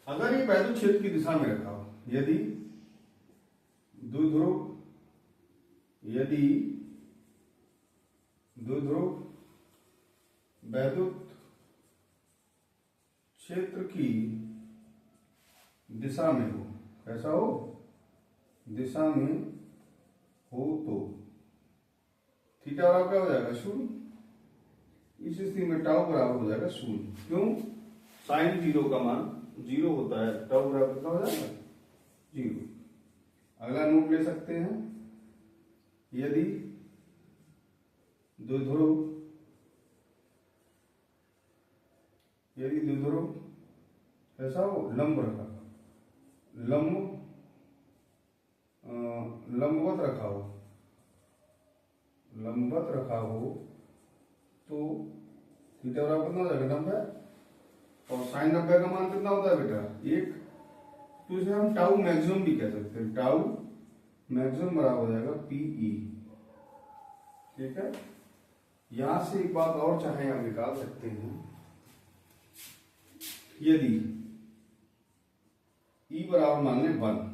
अगर ये वैद्युत क्षेत्र की दिशा में रखा हो, यदि द्विध्रुव वैद्युत क्षेत्र की दिशा में हो, कैसा हो, दिशा में हो, तो थीटा बराबर क्या हो जाएगा 0। इस स्थिति में टाउ बराबर हो जाएगा 0। क्यों, साइन 0 का मान 0 होता है, टाउ बराबर कितना हो जाएगा 0। अगला नोट ले सकते हैं, यदि द्विध्रुव ऐसा हो लंबवत रखा हो, तो थीटा बराबर कितना हो जाएगा 90, और साइन 90 का मान कितना होता है बेटा 1। तो इसे हम टाउ मैक्सिमम भी कह सकते हैं, टाउ मैक्सिमम बराबर हो जाएगा PE। ठीक है, यहां से एक बात और चाहे हम निकाल सकते हैं, यदि E बराबर मान लें 1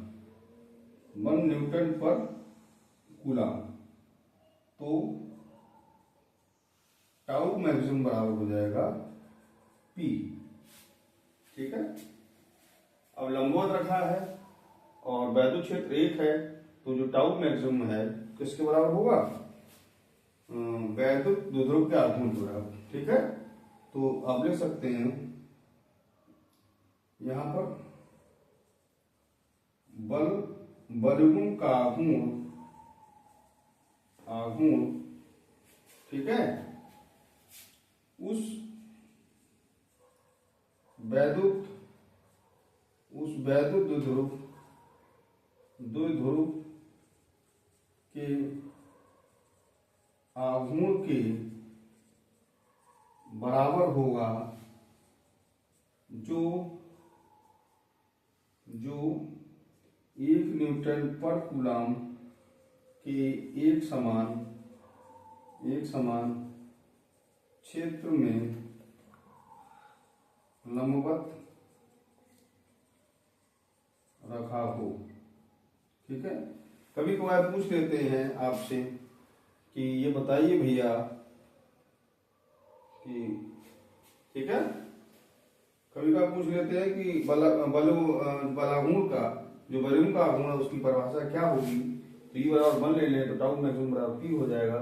न्यूटन पर कूलम, तो टाउ मैक्सिमम बराबर हो जाएगा P। ठीक है, अब लंबवत रखा है और वैद्युत क्षेत्र 1 है, तो जो टाउ मैक्सिमम है किसके बराबर होगा, वैद्युत द्विध्रुव के आघूर्ण के बराबर। ठीक है, तो आप लिख सकते हैं यहां पर बलयुग्म का आघूर्ण, ठीक है, उस वैद्युत द्विध्रुव के आघूर्ण के बराबर होगा जो 1 न्यूटन पर कूलम के एक समान क्षेत्र में लंबवत रखा हो। ठीक है। कभी कभार पूछ लेते हैं आपसे कि ये बताइए भैया कि, ठीक है, कभी कभार पूछ लेते हैं कि बलाघूर्ण का जो बलून का आघूर्ण है उसकी परिभाषा क्या होगी। तो ई बराबर 1 ले लें तो टाउ मैक्सिमम बराबर P हो जाएगा।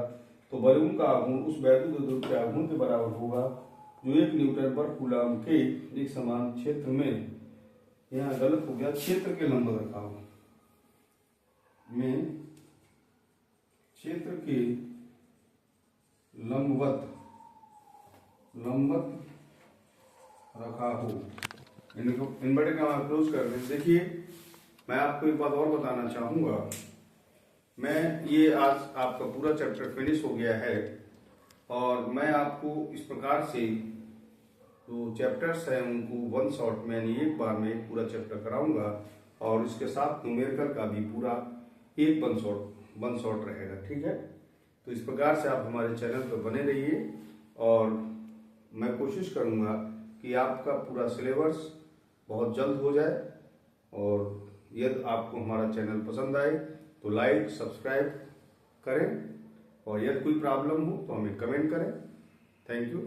तो बलून का आघूर्ण उस वैद्युत द्विध्रुव के आघूर्ण के बराबर होगा जो 1 न्यूटन पर कूलम के एक समान क्षेत्र में, यहाँ गलत हो गया, क्षेत्र के लंबवत रखा हो, में क्षेत्र के लंबवत रखा हो। इन्वर्टेड कॉमा क्लोज कर दें। देखिए मैं आपको एक बात और बताना चाहूंगा। ये आज आपका पूरा चैप्टर फिनिश हो गया है और मैं आपको इस प्रकार से जो चैप्टर्स हैं उनको वन शॉट में एक बार में एक पूरा चैप्टर कराऊंगा और इसके साथ न्यूमेरिकल का भी पूरा एक वन शॉट रहेगा। ठीक है। तो इस प्रकार से आप हमारे चैनल पर बने रहिए और मैं कोशिश करूंगा कि आपका पूरा सिलेबस बहुत जल्द हो जाए। और यदि आपको हमारा चैनल पसंद आए तो लाइक सब्सक्राइब करें और यदि कोई प्रॉब्लम हो तो हमें कमेंट करें। Thank you.